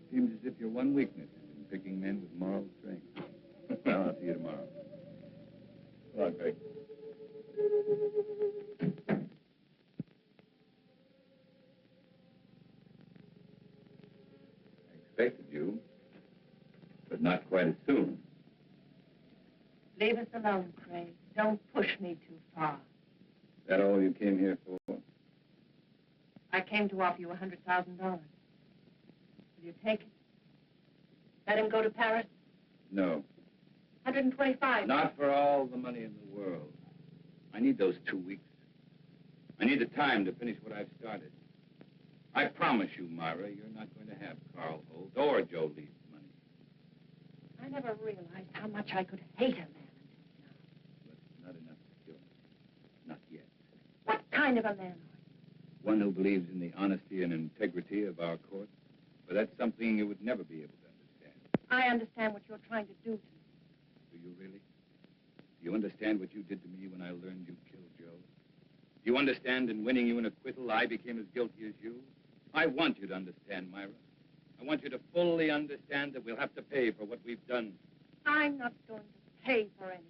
seems as if your one weakness is in picking men with moral strength. Well, I'll see you tomorrow. Come on, Craig. I expected you, but not quite as soon. Leave us alone, Craig. Don't push me too far. Is that all you came here for? I came to offer you $100,000. Will you take it? Let him go to Paris? No. 125. Not for all the money in the world. I need those 2 weeks. I need the time to finish what I've started. I promise you, Myra, you're not going to have Carl Holt or Joe Lee's money. I never realized how much I could hate a man until now. But not enough to kill me. Not yet. What kind of a man are you? One who believes in the honesty and integrity of our court. But that's something you would never be able to understand. I understand what you're trying to do to me. Do you really? Do you understand what you did to me when I learned you killed Joe? Do you understand in winning you an acquittal, I became as guilty as you? I want you to understand, Myra. I want you to fully understand that we'll have to pay for what we've done. I'm not going to pay for anything.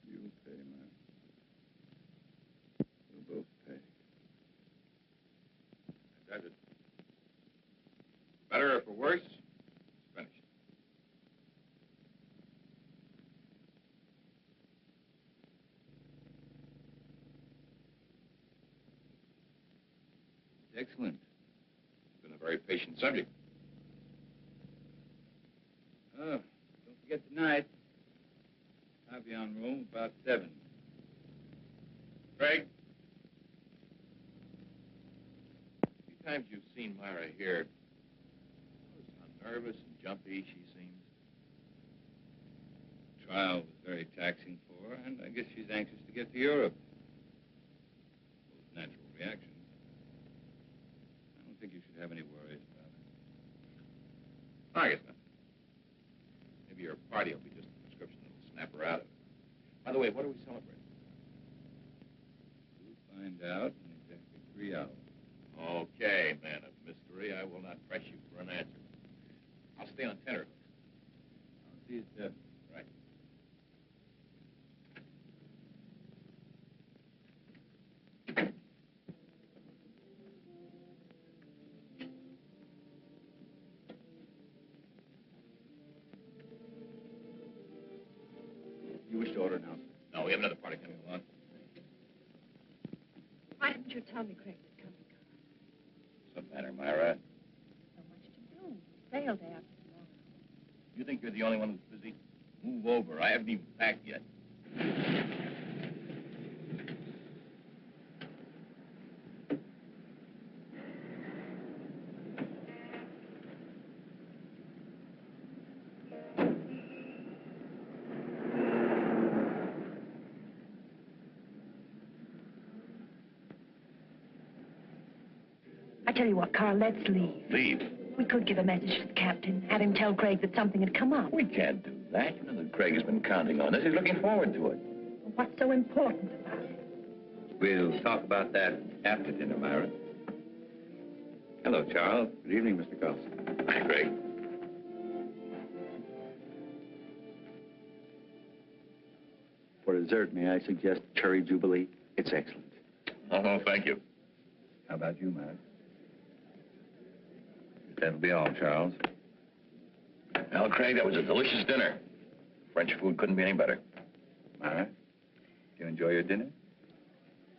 You'll pay, Myra. We'll both pay. That does it. Better or for worse, it's finished. Excellent. It's been a very patient subject. Oh, don't forget tonight. Pavillon room, about 7. Craig? A few times you've seen Myra here. Notice how nervous and jumpy she seems. trial was very taxing for her, and I guess she's anxious to get to Europe. Natural reaction. I don't think you should have any worries about it. I guess not. Maybe your party will be just a prescription that'll snap her out of it. By the way, what are we celebrating? We'll find out in exactly 3 hours. Okay, man of mystery. I will not press you for an answer. I'll stay on tenterhooks. I'll see you, sir. Right. You wish to order now? No, we have another party coming along. Why didn't you tell me Craig was coming? What's the matter, Myra? So much to do. Sale day after tomorrow. You think you're the only one who's busy? Move over. I haven't even packed yet. I tell you what, Carl, let's leave. Leave? We could give a message to the captain, have him tell Craig that something had come up. We can't do that. You know that Craig has been counting on us. He's looking forward to it. What's so important about it? We'll talk about that after dinner, Myra. Hello, Charles. Good evening, Mr. Carlson. Hi, Craig. For dessert, may I suggest cherry jubilee? It's excellent. Oh, thank you. How about you, Myra? That'll be all, Charles. Well, Craig, that was a delicious dinner. French food couldn't be any better. Myra, you enjoy your dinner?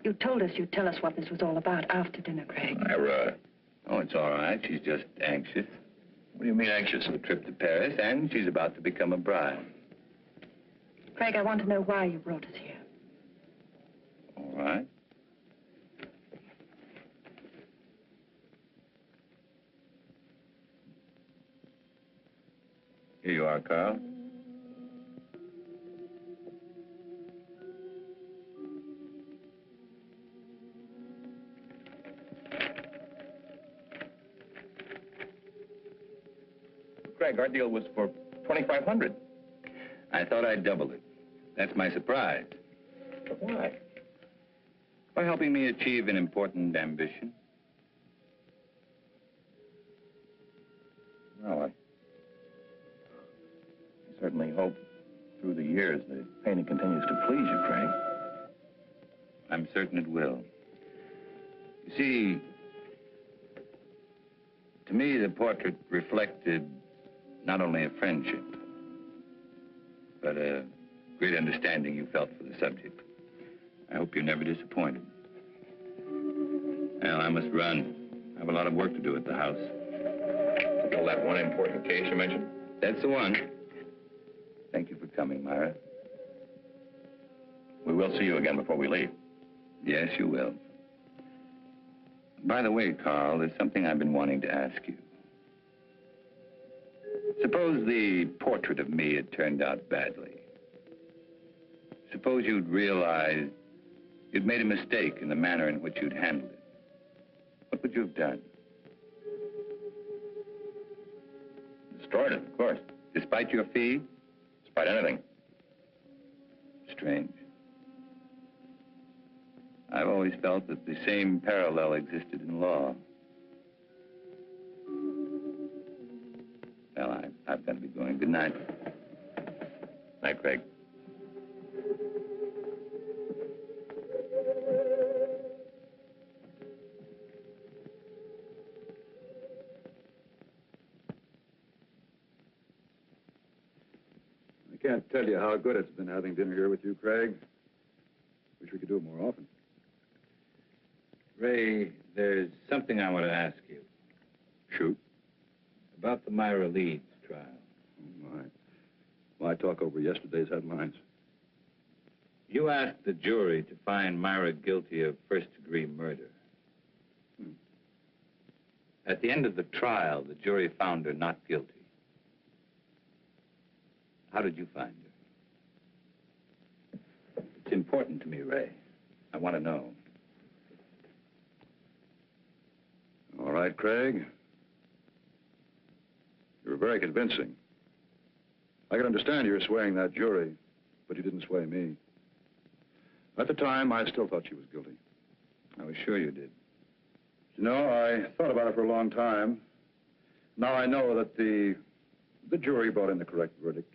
You told us you'd tell us what this was all about after dinner, Craig. Myra. Oh, it's all right. She's just anxious. What do you mean anxious? A trip to Paris, and she's about to become a bride. Craig, I want to know why you brought us here. All right. Here you are, Carl. Craig, our deal was for $2,500. I thought I'd double it. That's my surprise. But why? By helping me achieve an important ambition. Well, I certainly hope through the years the painting continues to please you, Craig. I'm certain it will. You see, to me, the portrait reflected not only a friendship, but a great understanding you felt for the subject. I hope you're never disappointed. Well, I must run. I have a lot of work to do at the house. Still that one important case you mentioned? That's the one. Thank you for coming, Myra. We will see you again before we leave. Yes, you will. By the way, Carl, there's something I've been wanting to ask you. Suppose the portrait of me had turned out badly. Suppose you'd realized you'd made a mistake in the manner in which you'd handled it. What would you have done? Destroyed it, of course. Despite your fee? Despite anything. Strange. I've always felt that the same parallel existed in law. Well, I've got to be going. Good night. Night, Craig. I can't tell you how good it's been having dinner here with you, Craig. Wish we could do it more often. Ray, there's something I want to ask you. Shoot. About the Myra Leeds trial. Oh, my. Why talk over yesterday's headlines? You asked the jury to find Myra guilty of first-degree murder. At the end of the trial, the jury found her not guilty. How did you find her? important to me, Ray. I want to know. All right, Craig. You were very convincing. I can understand you swaying that jury, but you didn't sway me. At the time, I still thought she was guilty. I was sure you did. You know, I thought about it for a long time. Now I know that the jury brought in the correct verdict.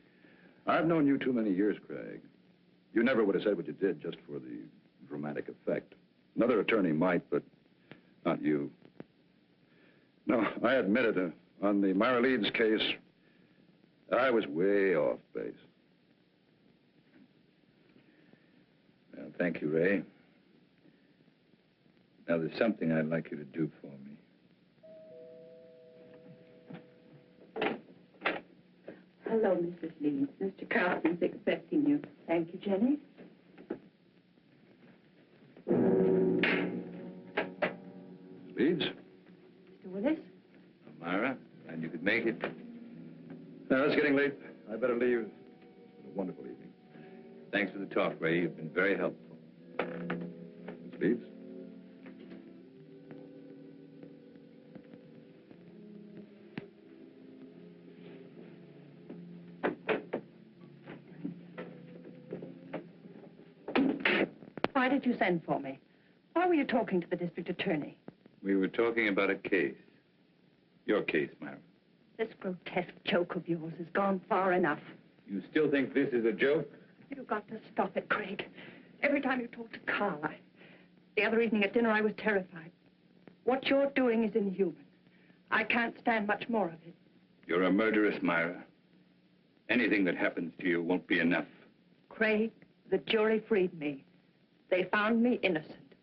I've known you too many years, Craig. You never would have said what you did just for the dramatic effect. Another attorney might, but not you. No, I admit it. On the Myra Leeds case, I was way off base. Well, thank you, Ray. Now, there's something I'd like you to do for me. Hello, Mrs. Leeds. Mr. Carlson's expecting you. Thank you, Jenny. Leeds? Mr. Willis? Myra, and you could make it. No, it's getting late. I better leave. It's been a wonderful evening. Thanks for the talk, Ray. You've been very helpful. Miss Leeds? Why did you send for me? Why were you talking to the district attorney? We were talking about a case. Your case, Myra. This grotesque joke of yours has gone far enough. You still think this is a joke? You've got to stop it, Craig. Every time you talk to Carl, the other evening at dinner, I was terrified. What you're doing is inhuman. I can't stand much more of it. You're a murderess, Myra. Anything that happens to you won't be enough. Craig, the jury freed me. They found me innocent.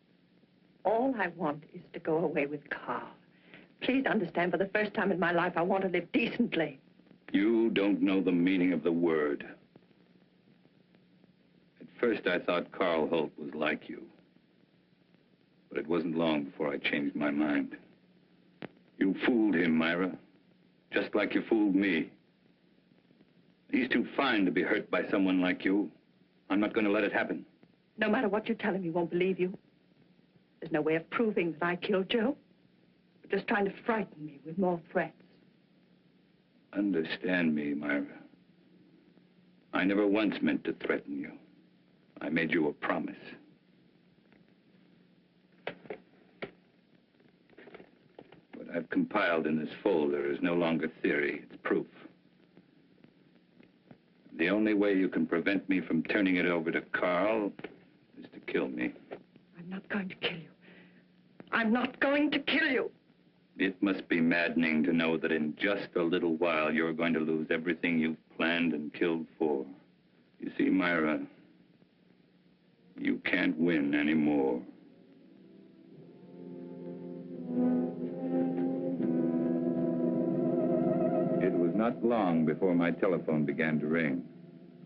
All I want is to go away with Carl. Please understand, for the first time in my life, I want to live decently. You don't know the meaning of the word. At first, I thought Carl Holt was like you. But it wasn't long before I changed my mind. You fooled him, Myra. Just like you fooled me. He's too fine to be hurt by someone like you. I'm not going to let it happen. No matter what you tell him, he won't believe you. There's no way of proving that I killed Joe. You're just trying to frighten me with more threats. Understand me, Myra. I never once meant to threaten you. I made you a promise. What I've compiled in this folder is no longer theory, it's proof. The only way you can prevent me from turning it over to Carl is to kill me. I'm not going to kill you. I'm not going to kill you. It must be maddening to know that in just a little while you're going to lose everything you've planned and killed for. You see, Myra, you can't win anymore. It was not long before my telephone began to ring.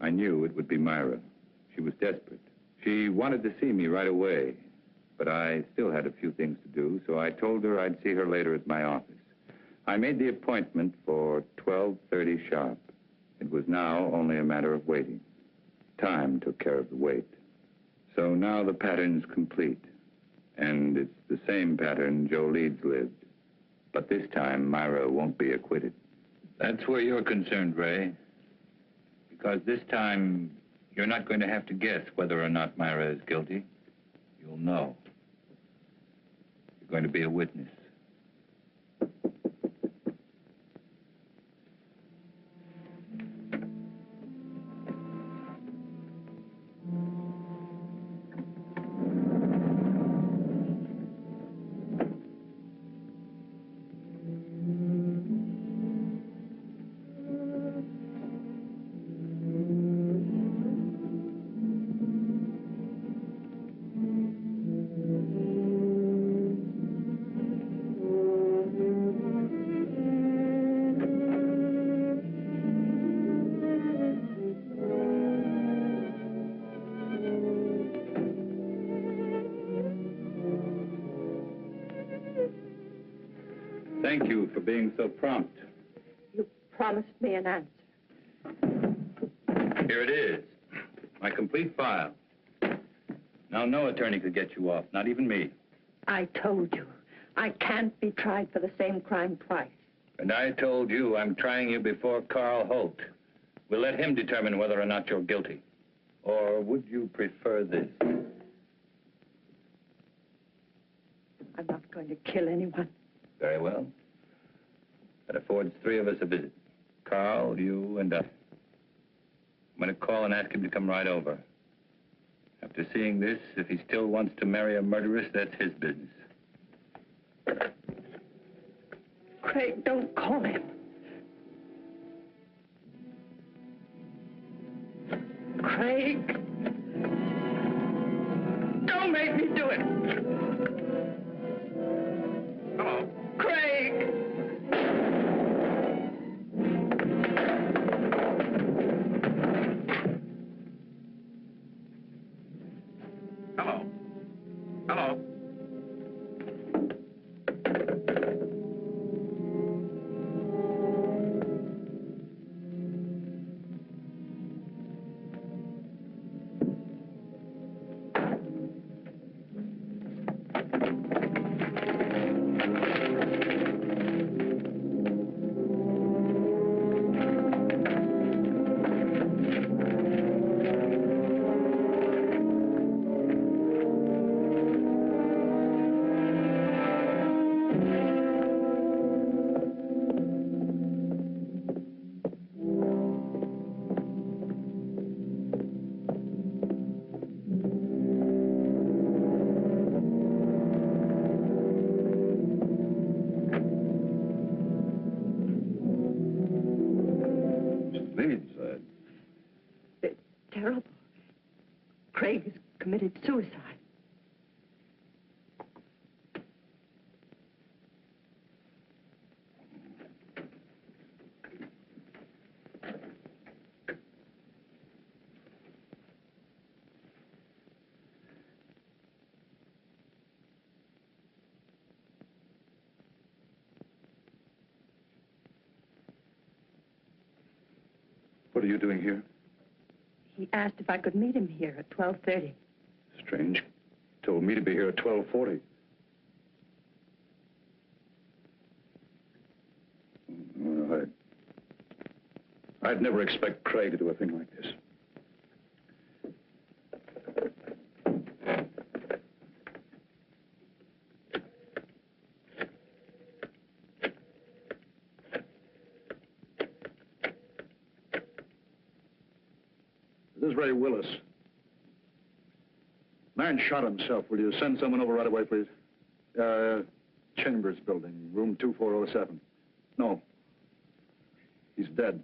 I knew it would be Myra. She was desperate. She wanted to see me right away, but I still had a few things to do, so I told her I'd see her later at my office. I made the appointment for 12:30 sharp. It was now only a matter of waiting. Time took care of the wait. So now the pattern's complete, and it's the same pattern Joe Leeds lived. But this time, Myra won't be acquitted. That's where you're concerned, Ray. Because this time, you're not going to have to guess whether or not Myra is guilty. You'll know. You're going to be a witness. Thank you for being so prompt. You promised me an answer. Here it is. My complete file. Now, no attorney could get you off, not even me. I told you, I can't be tried for the same crime twice. And I told you I'm trying you before Carl Holt. We'll let him determine whether or not you're guilty. Or would you prefer this? I'm not going to kill anyone. Very well. That affords three of us a visit. Carl, you, and I. I'm going to call and ask him to come right over. After seeing this, if he still wants to marry a murderess, that's his business. Craig, don't call him. Craig. Don't make me do it. Hello. Craig. Hello. Hello. It's terrible. Craig has committed suicide. What are you doing here? He asked if I could meet him here at 12:30. Strange. Told me to be here at 12:40. Well, I'd never expect Craig to do a thing like this. This is Ray Willis. Man shot himself. Will you send someone over right away, please? Chambers Building, room 2407. No. He's dead.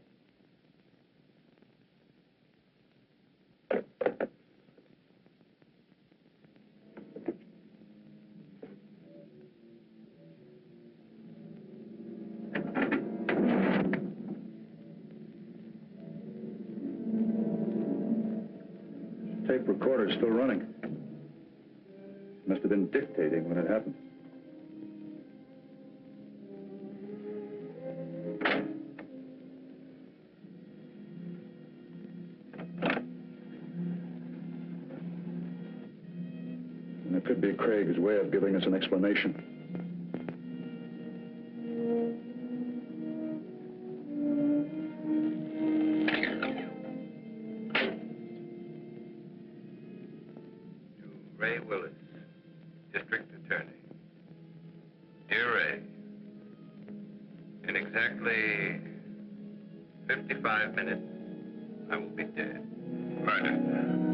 Tape recorder's still running. Must have been dictating when it happened. And it could be Craig's way of giving us an explanation. Ray Willis, District Attorney. Dear Ray, in exactly 55 minutes, I will be dead. Murdered.